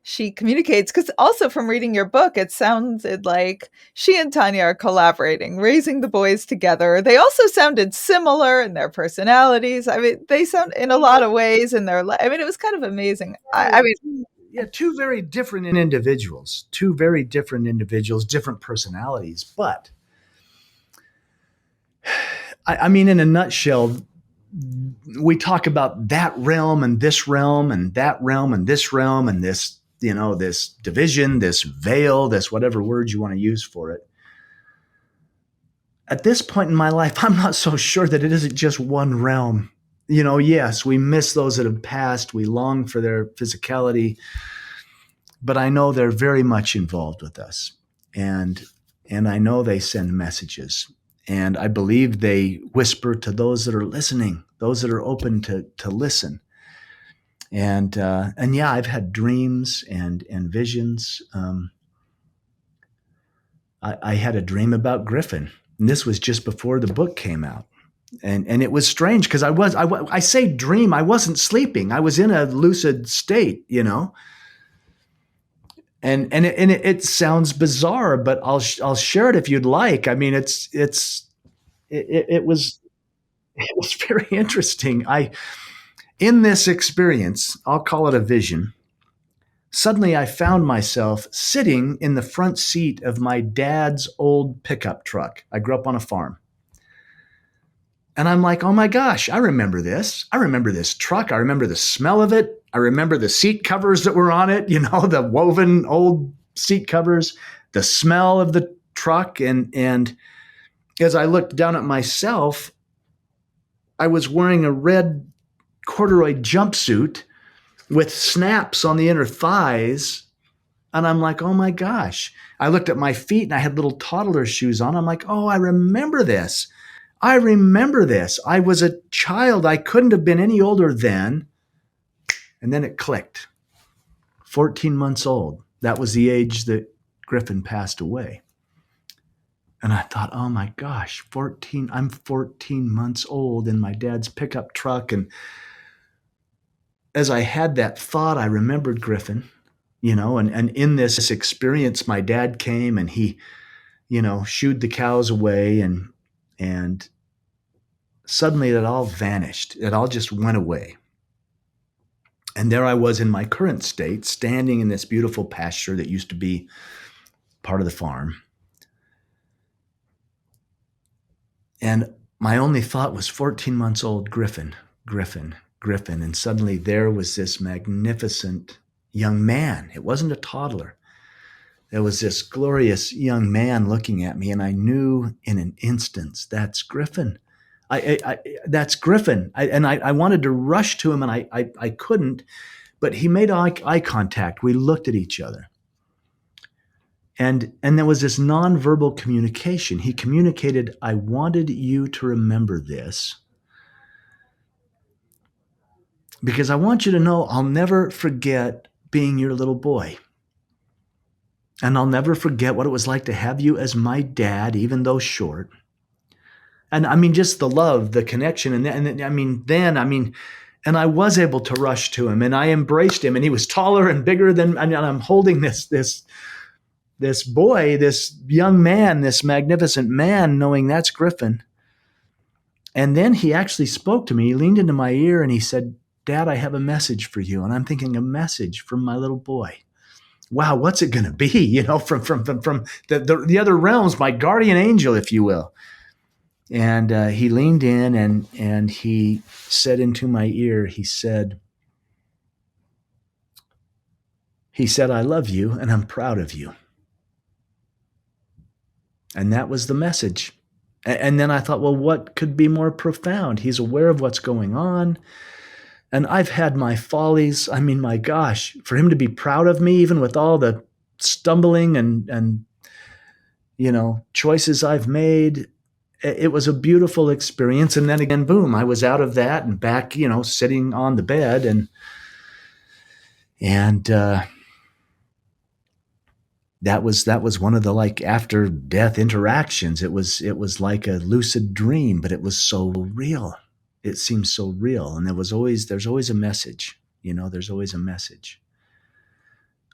she communicates, because also from reading your book, it sounded like she and Tanya are collaborating, raising the boys together. They also sounded similar in their personalities. I mean, they sound in a lot of ways in their life. I mean, it was kind of amazing. I mean,
yeah, two very different individuals, different personalities. But I mean, in a nutshell, we talk about that realm and this realm and that realm and this realm and this, this division, this veil, this whatever word you want to use for it. At this point in my life, I'm not so sure that it isn't just one realm. Yes, we miss those that have passed. We long for their physicality, but I know they're very much involved with us. And and I know they send messages. And I believe they whisper to those that are listening, those that are open to listen. And yeah, I've had dreams and visions. I had a dream about Griffin, and this was just before the book came out. And it was strange because I say dream, I wasn't sleeping. I was in a lucid state, you know. And it sounds bizarre, but I'll share it if you'd like. I mean, it was it was very interesting. I In this experience, I'll call it a vision. Suddenly, I found myself sitting in the front seat of my dad's old pickup truck. I grew up on a farm. And I'm like, oh my gosh, I remember this. I remember this truck. I remember the smell of it. I remember the seat covers that were on it, you know, the woven old seat covers, the smell of the truck. And as I looked down at myself, I was wearing a red corduroy jumpsuit with snaps on the inner thighs. And I'm like, oh my gosh. I looked at my feet and I had little toddler shoes on. I'm like, oh, I remember this. I remember this. I was a child. I couldn't have been any older then. And then it clicked. 14 months old. That was the age that Griffin passed away. And I thought, oh my gosh, I'm 14 months old in my dad's pickup truck. And as I had that thought, I remembered Griffin, you know, and in this experience, my dad came and he, you know, shooed the cows away and suddenly it all vanished. It all just went away. And there I was in my current state, standing in this beautiful pasture that used to be part of the farm. And my only thought was 14 months old Griffin, Griffin, Griffin. And suddenly there was this magnificent young man. It wasn't a toddler. There was this glorious young man looking at me, and I knew in an instant, that's Griffin. That's Griffin. I wanted to rush to him, and I couldn't, but he made eye contact. We looked at each other. And there was this nonverbal communication. He communicated, I wanted you to remember this because I want you to know I'll never forget being your little boy. And I'll never forget what it was like to have you as my dad, even though short. And I mean, just the love, the connection. And I was able to rush to him and I embraced him, and he was taller and bigger than, and I'm holding this boy, this young man, this magnificent man, knowing that's Griffin. And then he actually spoke to me. He leaned into my ear and he said, Dad, I have a message for you. And I'm thinking, a message from my little boy. Wow, what's it going to be? You know, from the other realms, my guardian angel, if you will. And he leaned in and he said into my ear, he said, I love you and I'm proud of you. And that was the message. And then I thought, well, what could be more profound? He's aware of what's going on. And I've had my follies. I mean, my gosh, for him to be proud of me, even with all the stumbling and you know, choices I've made, it was a beautiful experience. And then again, boom, I was out of that and back, you know, sitting on the bed and that was one of the like after death interactions. It was like a lucid dream, but it was so real. It seems so real. And there's always a message, you know, there's always a message.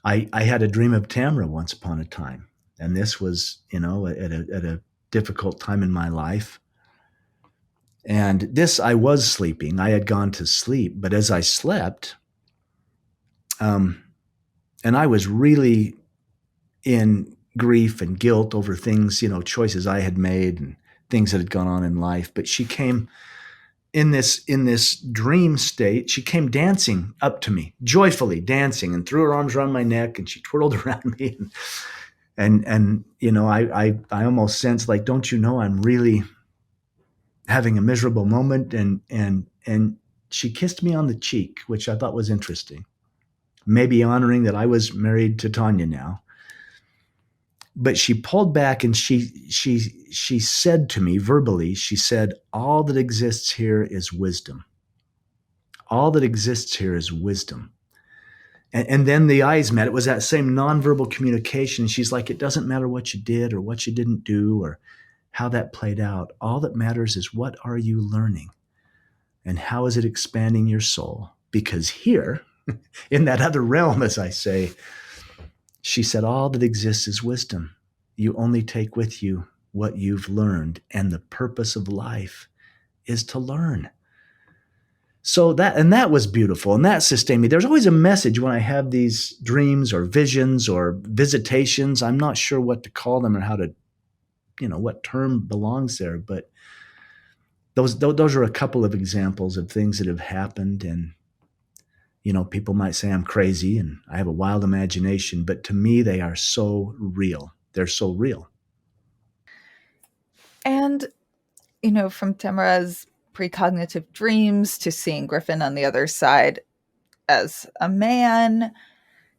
I had a dream of Tamra once upon a time. And this was, you know, at a difficult time in my life. And this, I was sleeping. I had gone to sleep, but as I slept, and I was really in grief and guilt over things, you know, choices I had made and things that had gone on in life. But she came in this dream state. She came dancing up to me, joyfully dancing, and threw her arms around my neck, and she twirled around me. And you know, I almost sensed like, don't you know, I'm really having a miserable moment. And she kissed me on the cheek, which I thought was interesting. Maybe honoring that I was married to Tanya now. But she pulled back and she said to me verbally, she said, all that exists here is wisdom. All that exists here is wisdom. And then the eyes met. It was that same nonverbal communication. She's like, it doesn't matter what you did or what you didn't do or how that played out. All that matters is what are you learning and how is it expanding your soul? Because here, in that other realm, as I say, she said, all that exists is wisdom. You only take with you what you've learned, and the purpose of life is to learn. So that was beautiful, and that sustained me. There's always a message when I have these dreams or visions or visitations. I'm not sure what to call them or how to, what term belongs there, but those are a couple of examples of things that have happened. And people might say I'm crazy and I have a wild imagination, but to me they are so real. They're so real.
And, from Tamara's precognitive dreams to seeing Griffin on the other side as a man,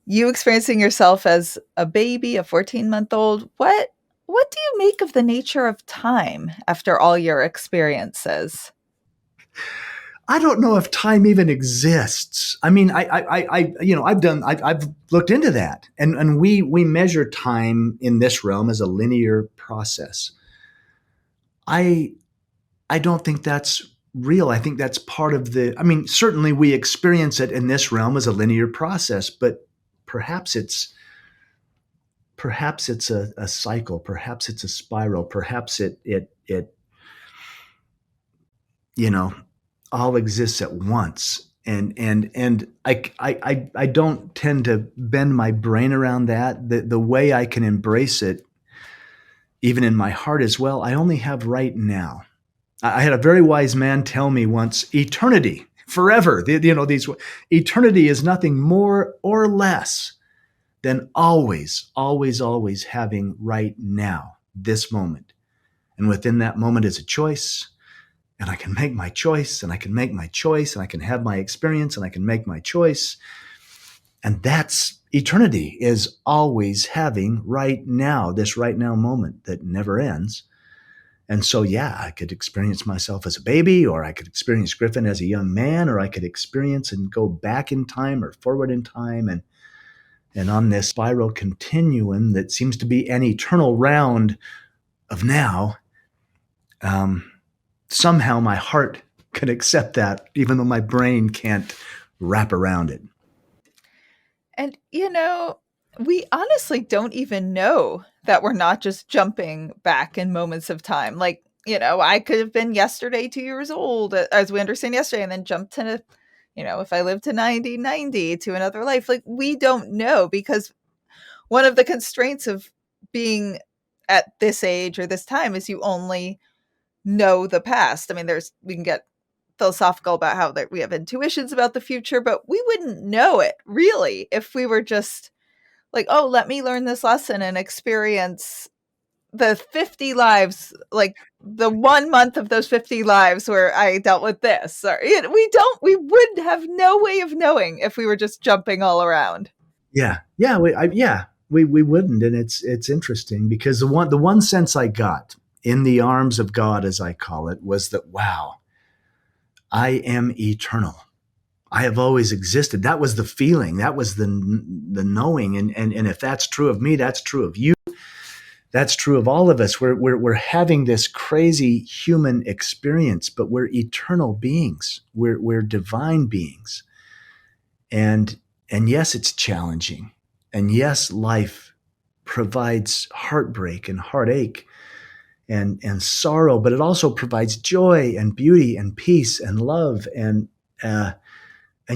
you experiencing yourself as a baby, a 14-month-old, what do you make of the nature of time after all your experiences?
I don't know if time even exists. I mean, I've looked into that, and we measure time in this realm as a linear process. I don't think that's real. I think that's part of certainly we experience it in this realm as a linear process, but perhaps it's a cycle, perhaps it's a spiral, perhaps it all exists at once. And I don't tend to bend my brain around that. The way I can embrace it, even in my heart as well, I only have right now. I had a very wise man tell me once, eternity, forever, eternity is nothing more or less than always having right now, this moment. And within that moment is a choice. And I can make my choice, and I can make my choice, and I can have my experience, and I can make my choice. And that's eternity, is always having right now, this right now moment that never ends. And so, yeah, I could experience myself as a baby, or I could experience Griffin as a young man, or I could experience and go back in time or forward in time. And on this spiral continuum that seems to be an eternal round of now, somehow my heart can accept that, even though my brain can't wrap around it.
And, we honestly don't even know that we're not just jumping back in moments of time. Like, I could have been yesterday 2 years old, as we understand yesterday, and then jump to, if I live to 90 to another life. Like, we don't know, because one of the constraints of being at this age or this time is you only know the past. I mean, we can get philosophical about how that we have intuitions about the future, but we wouldn't know it really if we were just like, oh, let me learn this lesson and experience the 50 lives, like the 1 month of those 50 lives where I dealt with this. Or, we would have no way of knowing if we were just jumping all around.
We wouldn't, and it's interesting because the one sense I got in the arms of God, as I call it, was that, wow, I am eternal. I have always existed. That was the feeling. That was the knowing. And if that's true of me, that's true of you. That's true of all of us. We're having this crazy human experience, but we're eternal beings. We're divine beings. And yes, it's challenging. And yes, life provides heartbreak and heartache and sorrow, but it also provides joy and beauty and peace and love. And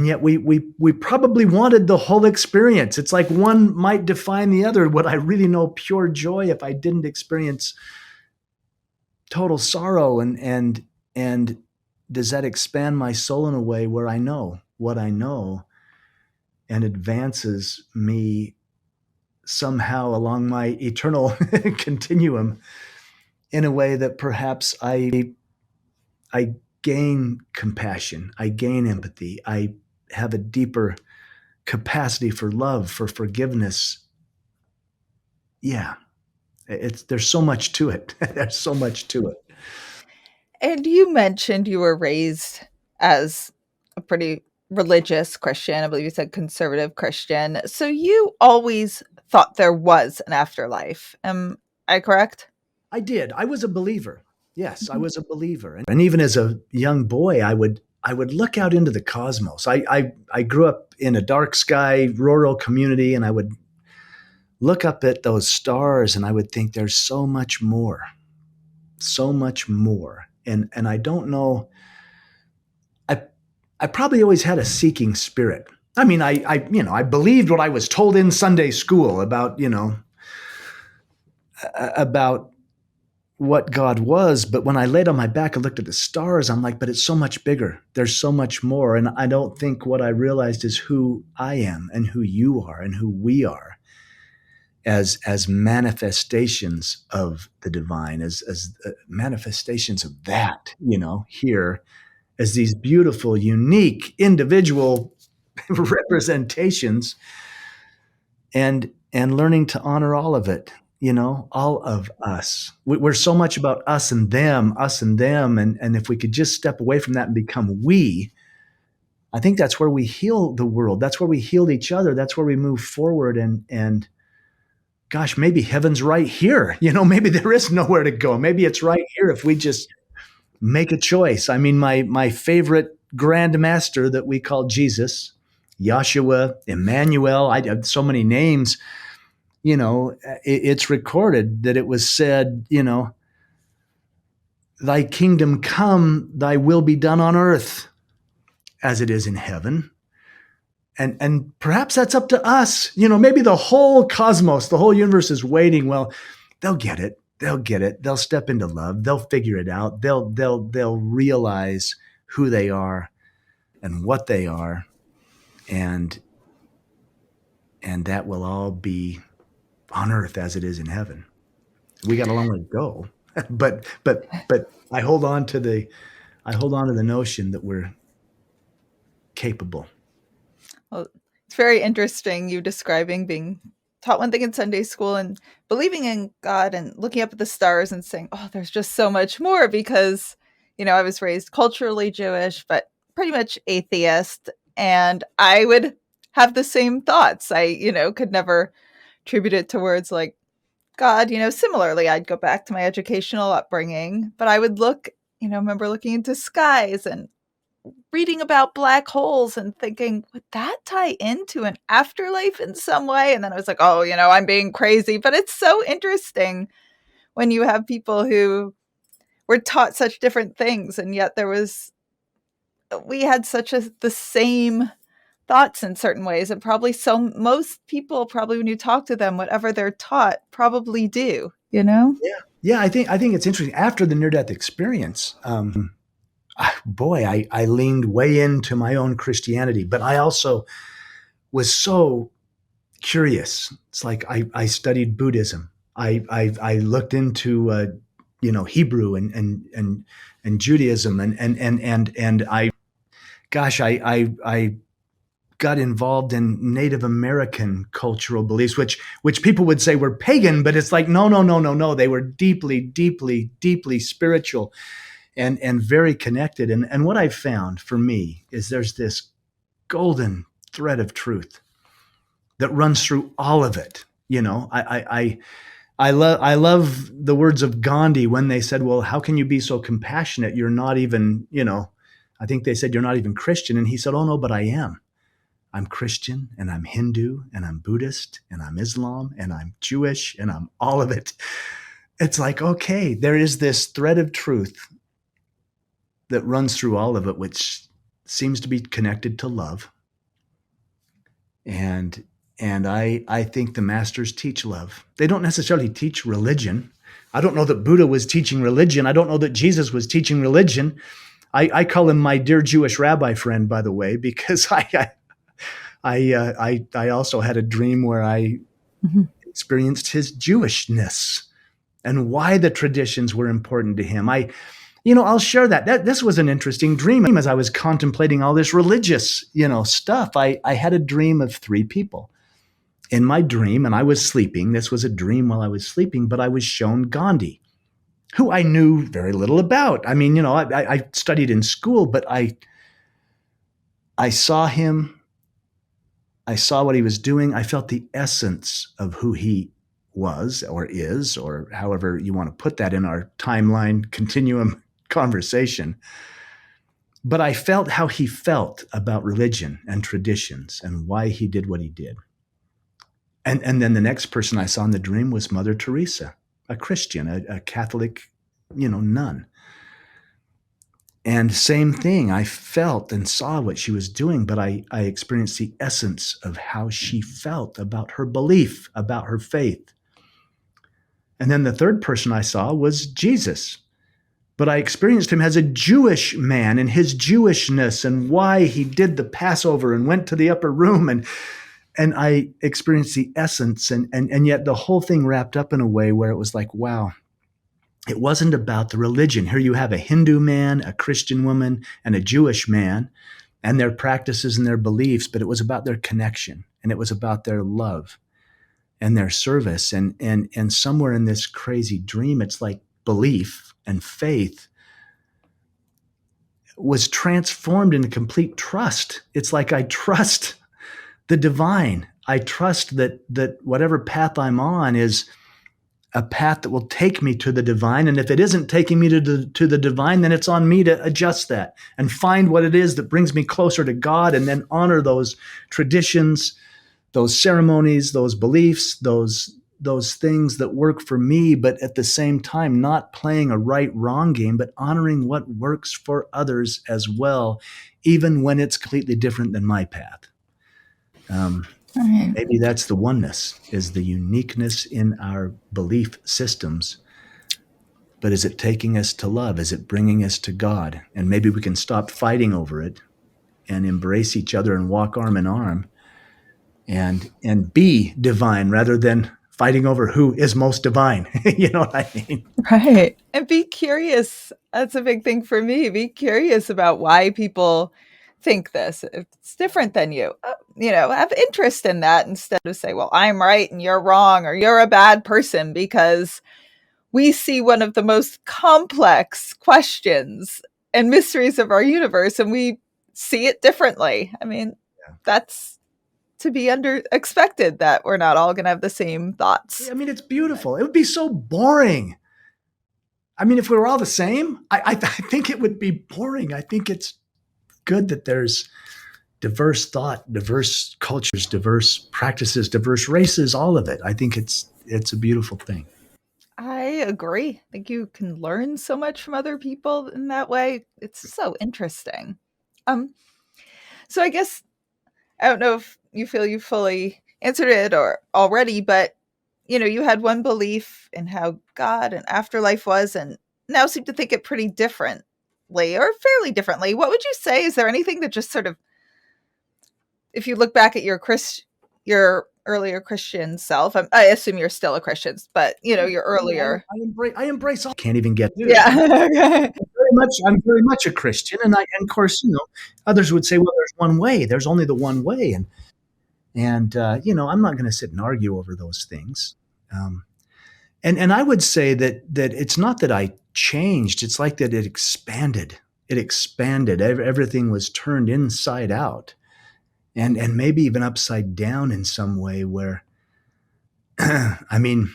yet we probably wanted the whole experience. It's like one might define the other. Would I really know pure joy if I didn't experience total sorrow? And does that expand my soul in a way where I know what I know and advances me somehow along my eternal continuum in a way that perhaps I gain compassion, I gain empathy, I have a deeper capacity for love, for forgiveness. Yeah. There's so much to it. There's so much to it.
And you mentioned you were raised as a pretty religious Christian. I believe you said conservative Christian. So you always thought there was an afterlife. Am I correct?
I did. I was a believer. Yes, I
Mhm.
was a believer. And even as a young boy, I would look out into the cosmos. I grew up in a dark sky rural community, and I would look up at those stars and I would think there's so much more. And I don't know. I I probably always had a seeking spirit. I mean, I believed what I was told in Sunday school about, about what God was. But when I laid on my back and looked at the stars, I'm like, but it's so much bigger. There's so much more. And I don't think what I realized is who I am and who you are and who we are as manifestations of the divine, as manifestations of that, here as these beautiful, unique, individual representations, and learning to honor all of it, all of us. We're so much about us and them, and if we could just step away from that and become we, I think that's where we heal the world. That's where we heal each other. That's where we move forward. And gosh, maybe heaven's right here. Maybe there is nowhere to go. Maybe it's right here if we just make a choice. I mean, my favorite grand master that we call Jesus, Yahshua, Emmanuel, I have so many names. It's recorded that it was said, thy kingdom come, thy will be done on earth as it is in heaven. And perhaps that's up to us. Maybe the whole cosmos, the whole universe is waiting. Well, they'll get it. They'll get it. They'll step into love. They'll figure it out. They'll realize who they are and what they are, and that will all be on earth as it is in heaven. We got a long way to go, but I hold on to the notion that we're capable.
Well, it's very interesting you describing being taught one thing in Sunday school and believing in God and looking up at the stars and saying, oh, there's just so much more because, I was raised culturally Jewish, but pretty much atheist. And I would have the same thoughts. I, could never attribute it to words like God. Similarly, I'd go back to my educational upbringing, but I would look, remember looking into skies and reading about black holes and thinking, would that tie into an afterlife in some way? And then I was like, oh, I'm being crazy. But it's so interesting when you have people who were taught such different things, and yet we had the same thoughts in certain ways. And probably most people, probably when you talk to them, whatever they're taught, probably do,
Yeah. I think it's interesting. After the near-death experience, boy, I leaned way into my own Christianity, but I also was so curious. It's like I studied Buddhism. I looked into Hebrew and Judaism, and I got involved in Native American cultural beliefs, which people would say were pagan, but it's like no. They were deeply, deeply, deeply spiritual and very connected. And what I've found for me is there's this golden thread of truth that runs through all of it. I love the words of Gandhi when they said, well, how can you be so compassionate? You're not even, I think they said, you're not even Christian. And he said, oh no, but I am. I'm Christian and I'm Hindu and I'm Buddhist and I'm Islam and I'm Jewish and I'm all of it. It's like, okay, there is this thread of truth that runs through all of it, which seems to be connected to love. And I think the masters teach love. They don't necessarily teach religion. I don't know that Buddha was teaching religion. I don't know that Jesus was teaching religion. I call him my dear Jewish rabbi friend, by the way, because I also had a dream where I experienced his Jewishness and why the traditions were important to him. I'll share that. This was an interesting dream as I was contemplating all this religious, stuff. I had a dream of three people. in my dream, and I was sleeping, this was a dream while I was sleeping, but I was shown Gandhi, who I knew very little about. I mean, I studied in school, but I saw him. I saw what he was doing. I felt the essence of who he was or is, or however you want to put that in our timeline continuum conversation. But I felt how he felt about religion and traditions and why he did what he did. And then the next person I saw in the dream was Mother Teresa, a Christian, a Catholic, nun. And same thing, I felt and saw what she was doing, but I experienced the essence of how she felt about her belief, about her faith. And then the third person I saw was Jesus. But I experienced him as a Jewish man and his Jewishness and why he did the Passover and went to the upper room. And I experienced the essence and yet the whole thing wrapped up in a way where it was like, wow, it wasn't about the religion. Here you have a Hindu man, a Christian woman, and a Jewish man, and their practices and their beliefs, but it was about their connection, and it was about their love and their service. And somewhere in this crazy dream, it's like belief and faith was transformed into complete trust. It's like I trust the divine. I trust that whatever path I'm on is a path that will take me to the divine. And if it isn't taking me to the divine, then it's on me to adjust that and find what it is that brings me closer to God, and then honor those traditions, those ceremonies, those beliefs, those things that work for me, but at the same time, not playing a right-wrong game, but honoring what works for others as well, even when it's completely different than my path.
Right.
Maybe that's the oneness, is the uniqueness in our belief systems. But is it taking us to love? Is it bringing us to God? And maybe we can stop fighting over it and embrace each other and walk arm in arm and be divine rather than fighting over who is most divine. You know what I mean?
Right. And be curious. That's a big thing for me. Be curious about why people think this. If it's different than you, have interest in that instead of say, well, I'm right and you're wrong, or you're a bad person, because we see one of the most complex questions and mysteries of our universe and we see it differently. I mean, that's to be expected, that we're not all going to have the same thoughts.
I mean, it's beautiful. It would be so boring. I mean, if we were all the same, I think it would be boring. I think it's good that there's diverse thought, diverse cultures, diverse practices, diverse races, all of it. I think it's a beautiful thing.
I agree. I think you can learn so much from other people in that way. It's so interesting. Um, so I guess I don't know if you feel you fully answered it or already, but you had one belief in how God and afterlife was, and now seem to think it pretty differently or fairly differently. What would you say? Is there anything that just sort of, if you look back at your earlier Christian self, I assume you're still a Christian, but your earlier,
I embrace all. Can't even get to.
yeah,
I'm very much a Christian, and of course, others would say, well, there's one way. There's only the one way, and I'm not going to sit and argue over those things. And I would say that it's not that I changed. It's like that it expanded. It expanded. Everything was turned inside out, and maybe even upside down in some way. Where, I mean,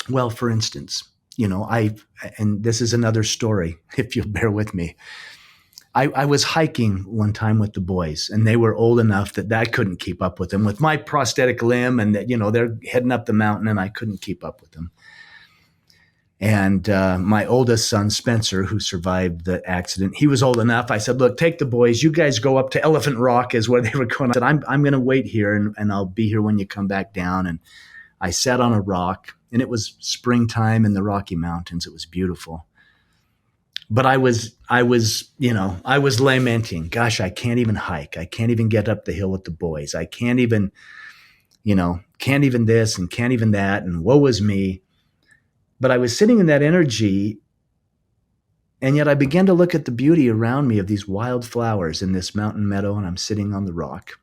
well, for instance, and this is another story, if you'll bear with me. I was hiking one time with the boys, and they were old enough that I couldn't keep up with them with my prosthetic limb, and that they're heading up the mountain, and I couldn't keep up with them. And my oldest son, Spencer, who survived the accident, he was old enough. I said, look, take the boys. You guys go up to Elephant Rock is where they were going. I said, I'm going to wait here, and I'll be here when you come back down. And I sat on a rock, and it was springtime in the Rocky Mountains. It was beautiful. But I was lamenting, gosh, I can't even hike. I can't even get up the hill with the boys. I can't even this and can't even that. And woe is me. But I was sitting in that energy, and yet I began to look at the beauty around me of these wild flowers in this mountain meadow, and I'm sitting on the rock.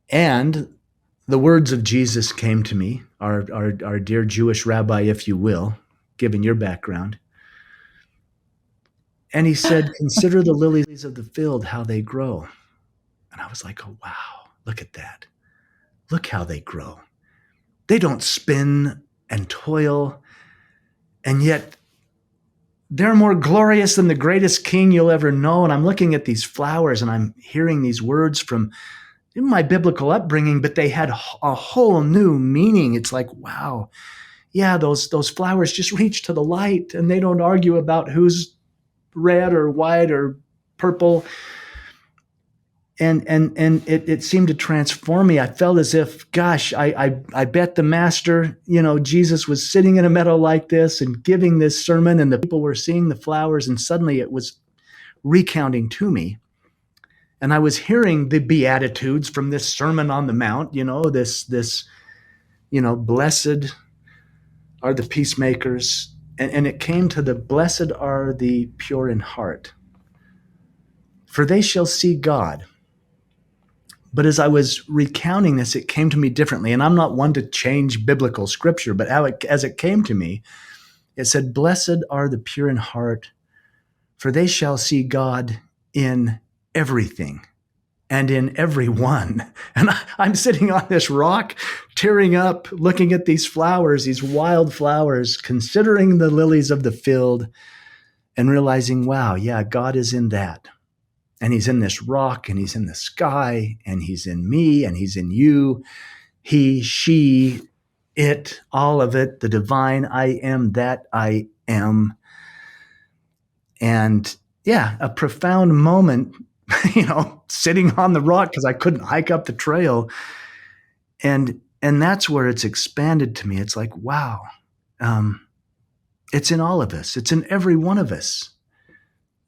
And the words of Jesus came to me, our dear Jewish rabbi, if you will, given your background. And he said, consider the lilies of the field, how they grow. And I was like, oh, wow, look at that. Look how they grow. They don't spin and toil, and yet they're more glorious than the greatest king you'll ever know. And I'm looking at these flowers and I'm hearing these words from my biblical upbringing, but they had a whole new meaning. It's like, wow, yeah, those flowers just reach to the light and they don't argue about who's red or white or purple. And it seemed to transform me. I felt as if, gosh, I bet the master, Jesus was sitting in a meadow like this and giving this sermon, and the people were seeing the flowers, and suddenly it was recounting to me. And I was hearing the Beatitudes from this Sermon on the Mount, this blessed are the peacemakers. And it came to the blessed are the pure in heart, for they shall see God. But as I was recounting this, it came to me differently. And I'm not one to change biblical scripture, but as it came to me, it said, blessed are the pure in heart, for they shall see God in everything and in everyone. And I'm sitting on this rock, tearing up, looking at these flowers, these wild flowers, considering the lilies of the field, and realizing, wow, yeah, God is in that. And he's in this rock, and he's in the sky, and he's in me, and he's in you. He, she, it, all of it, the divine I am that I am. And yeah, a profound moment, sitting on the rock because I couldn't hike up the trail. And that's where it's expanded to me. It's like, wow, it's in all of us. It's in every one of us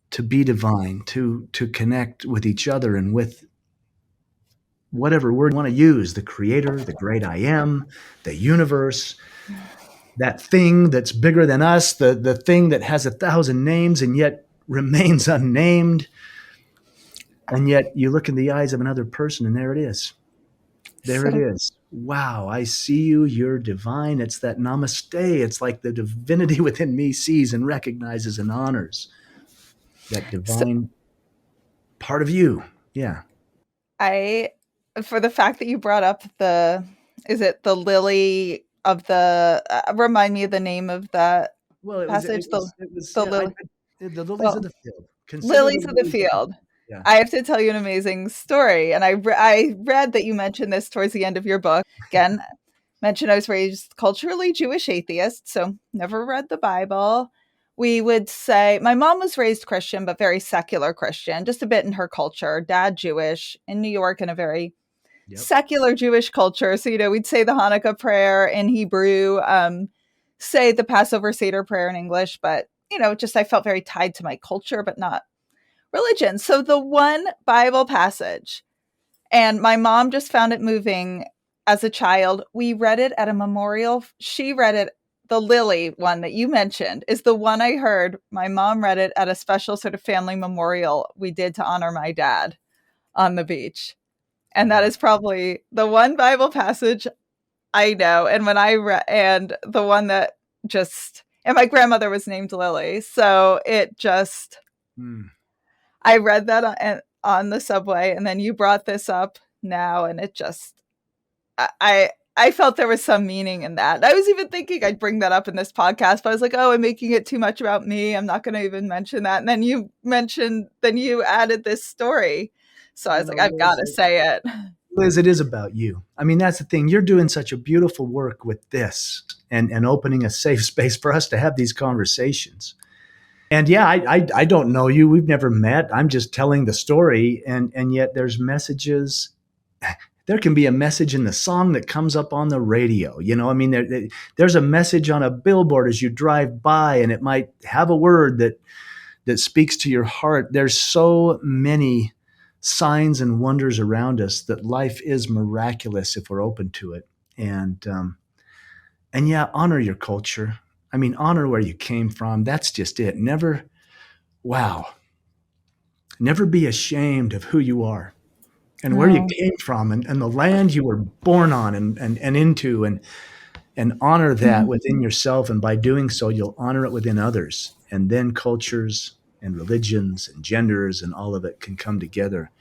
to be divine, to connect with each other and with whatever word you want to use, the creator, the great I am, the universe, that thing that's bigger than us, the thing that has 1,000 names and yet remains unnamed. And yet you look in the eyes of another person and there it is. There it is. Wow, I see you. You're divine. It's that namaste. It's like the divinity within me sees and recognizes and honors that divine part of you. Yeah.
For the fact that you brought up is it the lily of the, remind me of the name of that
Well,
passage? The lily.
The lilies of
Well,
the field. Consider
lilies
the
of the
lilies of the
field.
field. Yeah.
I have to tell you an amazing story. And I read that you mentioned this towards the end of your book. Again, mentioned I was raised culturally Jewish atheist, so never read the Bible. We would say my mom was raised Christian, but very secular Christian, just a bit in her culture. Dad Jewish in New York in a very secular Jewish culture. So, we'd say the Hanukkah prayer in Hebrew, say the Passover Seder prayer in English, but, just I felt very tied to my culture, but not religion. So the one Bible passage, and my mom just found it moving as a child. We read it at a memorial. She read it. The lily one that you mentioned is the one I heard. My mom read it at a special sort of family memorial we did to honor my dad on the beach. And that is probably the one Bible passage I know. And when I read, and the one that just, and my grandmother was named Lily. So it just, I read that on the subway, and then you brought this up now, and it just, I felt there was some meaning in that. I was even thinking I'd bring that up in this podcast, but I was like, oh, I'm making it too much about me. I'm not going to even mention that. And then you added this story. So I was like, I've got to say it.
Liz, it is about you. I mean, that's the thing. You're doing such a beautiful work with this and opening a safe space for us to have these conversations. And yeah, I don't know you. We've never met. I'm just telling the story. And yet there's messages. There can be a message in the song that comes up on the radio. I mean, there's a message on a billboard as you drive by, and it might have a word that speaks to your heart. There's so many signs and wonders around us that life is miraculous if we're open to it. And yeah, honor your culture. I mean, honor where you came from. That's just it. Never be ashamed of who you are. and where you
No.
came from, and the land you were born on and into, and honor that
Mhm.
within yourself. And by doing so, you'll honor it within others. And then cultures and religions and genders and all of it can come together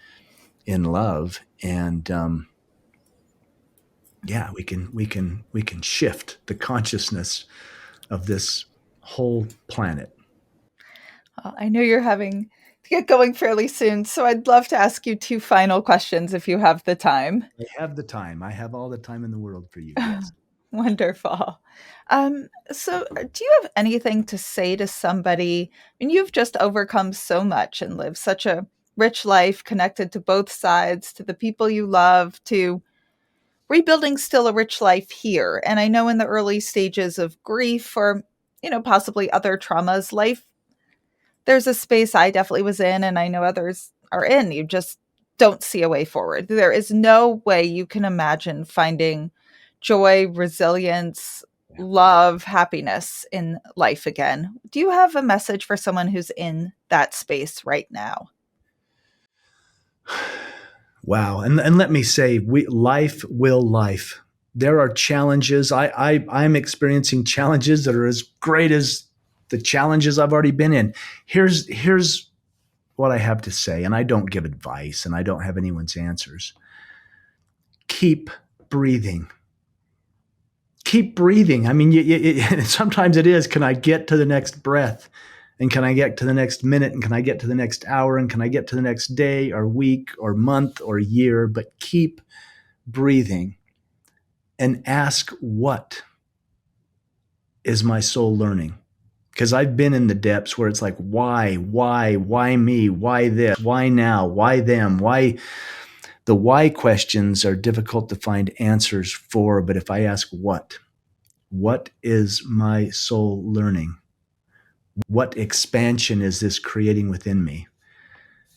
in love. And yeah, we can shift the consciousness of this whole planet.
I know you're having to get going fairly soon, so I'd love to ask you two final questions if you have the time.
I have the time. I have all the time in the world for you. Yes.
Wonderful. Do you have anything to say to somebody? I mean, you've just overcome so much and lived such a rich life connected to both sides, to the people you love, to rebuilding still a rich life here. And I know in the early stages of grief or, possibly other traumas, life, there's a space I definitely was in, and I know others are in. You just don't see a way forward. There is no way you can imagine finding joy, resilience,
Yeah.
love, happiness in life again. Do you have a message for someone who's in that space right now?
Wow. And let me say, life will life. There are challenges. I'm experiencing challenges that are as great as the challenges I've already been in. Here's what I have to say, and I don't give advice and I don't have anyone's answers. Keep breathing. Keep breathing. I mean, sometimes it is, can I get to the next breath? And can I get to the next minute? And can I get to the next hour? And can I get to the next day or week or month or year? But keep breathing and ask, what is my soul learning? Because I've been in the depths where it's like, why me? Why this? Why now? Why them? Why? The why questions are difficult to find answers for. But if I ask what is my soul learning? What expansion is this creating within me?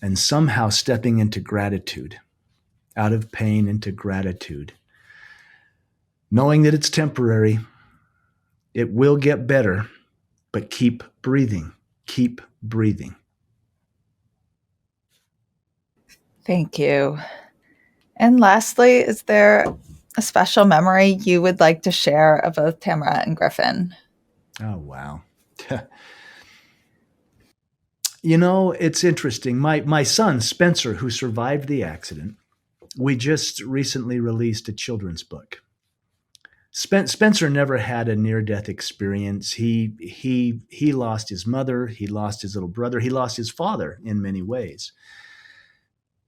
And somehow stepping into gratitude, out of pain into gratitude, knowing that it's temporary, it will get better, but keep breathing, keep breathing.
Thank you. And lastly, is there a special memory you would like to share of both Tamara and Griffin?
Oh, wow. You know, it's interesting. My son, Spencer, who survived the accident, we just recently released a children's book. Spencer never had a near-death experience. He lost his mother, he lost his little brother, he lost his father in many ways.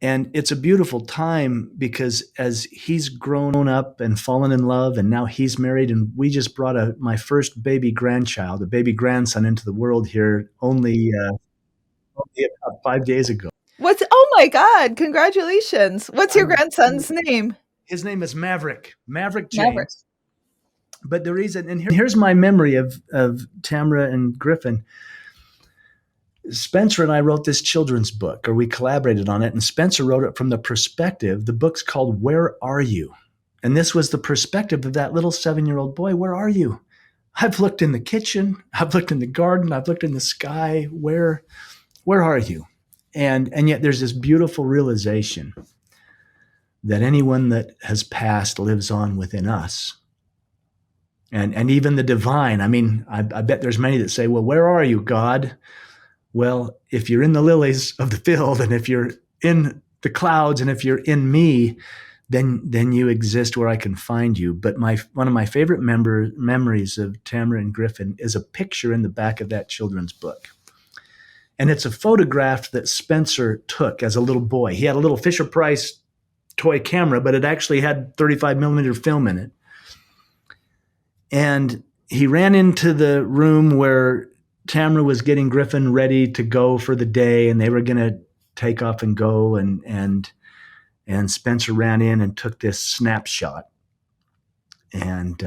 And it's a beautiful time because as he's grown up and fallen in love, and now he's married, and we just brought my first baby grandchild, a baby grandson, into the world here only about 5 days ago.
Oh my God, congratulations. What's your
I'm,
grandson's name?
his name is Maverick
Maverick.
James. But the reason, and here's my memory of Tamara and Griffin. Spencer and I wrote this children's book, or we collaborated on it, and Spencer wrote it from the perspective. The book's called Where Are You? And this was the perspective of that little 7-year-old boy. Where are you? I've looked in the kitchen, I've looked in the garden, I've looked in the sky. Where are you? And yet there's this beautiful realization that anyone that has passed lives on within us. And even the divine. I mean, I bet there's many that say, well, where are you, God? Well, if you're in the lilies of the field, and if you're in the clouds, and if you're in me, then you exist where I can find you. But one of my favorite memories of Tamara and Griffin is a picture in the back of that children's book. And it's a photograph that Spencer took as a little boy. He had a little Fisher Price toy camera, but it actually had 35 millimeter film in it. And he ran into the room where Tamara was getting Griffin ready to go for the day, and they were going to take off and go. And Spencer ran in and took this snapshot. And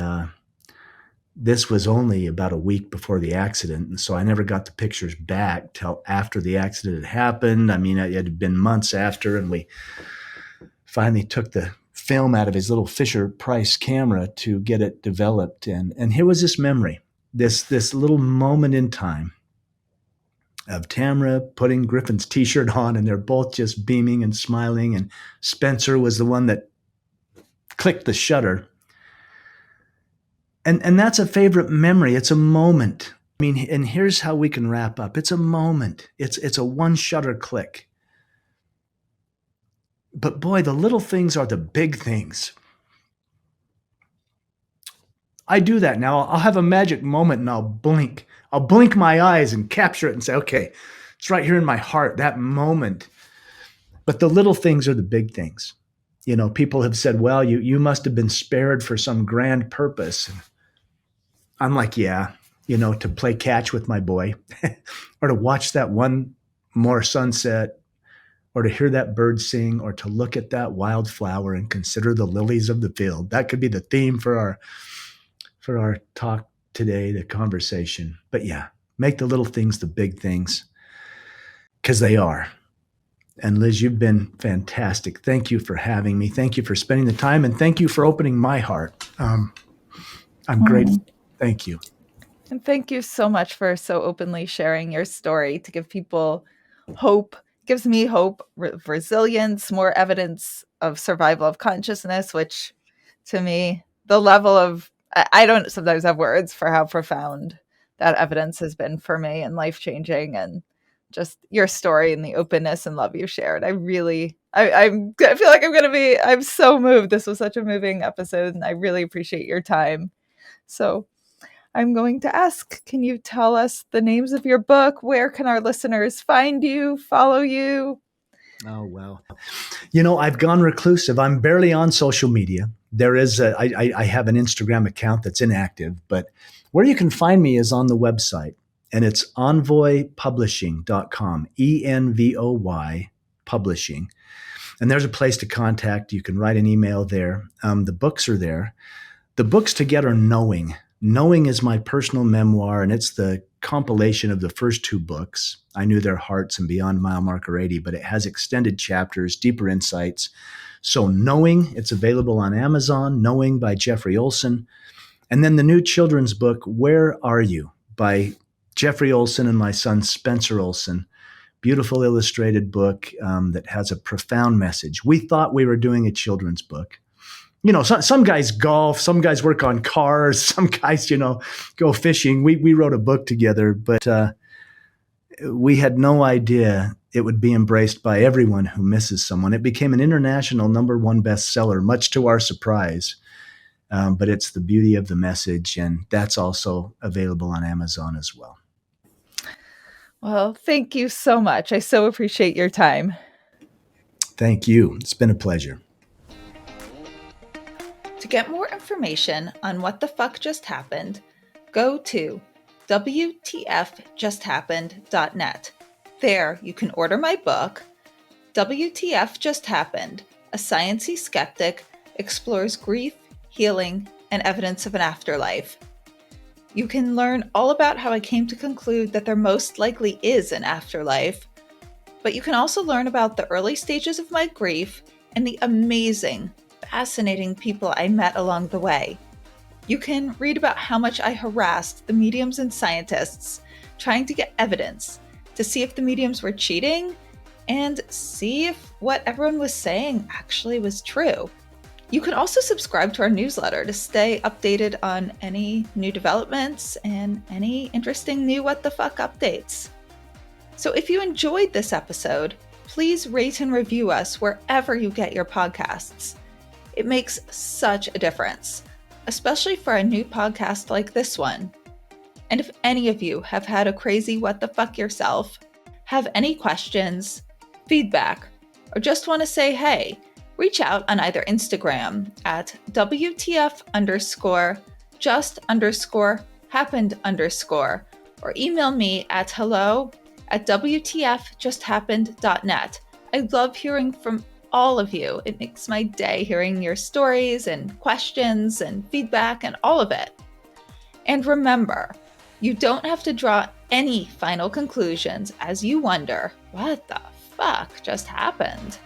this was only about a week before the accident, and so I never got the pictures back till after the accident had happened. I mean, it had been months after, and we finally took the film out of his little Fisher Price camera to get it developed. And here was this memory, this little moment in time of Tamara putting Griffin's t-shirt on, and they're both just beaming and smiling. And Spencer was the one that clicked the shutter. And that's a favorite memory. It's a moment. I mean, and here's how we can wrap up. It's a moment. It's a one shutter click. But boy, the little things are the big things. I do that now. I'll have a magic moment and I'll blink. I'll blink my eyes and capture it and say, okay, it's right here in my heart, that moment. But the little things are the big things. You know, people have said, well, you must have been spared for some grand purpose. And I'm like, yeah, to play catch with my boy or to watch that one more sunset or to hear that bird sing or to look at that wildflower and consider the lilies of the field. That could be the theme for our talk today, the conversation. But yeah, make the little things the big things, because they are. And Liz, you've been fantastic. Thank you for having me. Thank you for spending the time, and thank you for opening my heart. I'm grateful. Thank you.
And thank you so much for so openly sharing your story to give people hope. Gives me hope, resilience, more evidence of survival of consciousness, which to me, the level of, I don't sometimes have words for how profound that evidence has been for me and life-changing, and just your story and the openness and love you shared. I feel like I'm so moved. This was such a moving episode, and I really appreciate your time. So I'm going to ask, can you tell us the names of your book? Where can our listeners find you, follow you?
Oh, well. I've gone reclusive. I'm barely on social media. There is I have an Instagram account that's inactive, but where you can find me is on the website, and it's envoypublishing.com, ENVOY publishing. And there's a place to contact. You can write an email there. The books are there. The books to get are Knowing. Knowing is my personal memoir, and it's the compilation of the first two books, I Knew Their Hearts and Beyond Mile Marker 80, but it has extended chapters, deeper insights. So Knowing, it's available on Amazon, Knowing by Jeffrey Olsen. And then the new children's book, Where Are You? By Jeffrey Olsen and my son Spencer Olsen. Beautiful illustrated book that has a profound message. We thought we were doing a children's book. Some guys golf, some guys work on cars, some guys, go fishing. We wrote a book together, but we had no idea it would be embraced by everyone who misses someone. It became an international #1 bestseller, much to our surprise. But it's the beauty of the message, and that's also available on Amazon as well.
Well, thank you so much. I so appreciate your time.
Thank you. It's been a pleasure.
To get more information on what the fuck just happened, go to WTFJustHappened.net. There you can order my book, WTF Just Happened, A Sciencey-Skeptic Explores Grief, Healing, and Evidence of an Afterlife. You can learn all about how I came to conclude that there most likely is an afterlife, but you can also learn about the early stages of my grief and the amazing, fascinating people I met along the way. You can read about how much I harassed the mediums and scientists trying to get evidence to see if the mediums were cheating and see if what everyone was saying actually was true. You can also subscribe to our newsletter to stay updated on any new developments and any interesting new what the fuck updates. So if you enjoyed this episode, please rate and review us wherever you get your podcasts. It makes such a difference, especially for a new podcast like this one. And if any of you have had a crazy what the fuck yourself, have any questions, feedback, or just want to say hey, reach out on either Instagram at WTF_just_happened_ or email me at hello@WTFJustHappened.net. I love hearing from all of you. It makes my day hearing your stories and questions and feedback and all of it. And remember, you don't have to draw any final conclusions as you wonder, what the fuck just happened?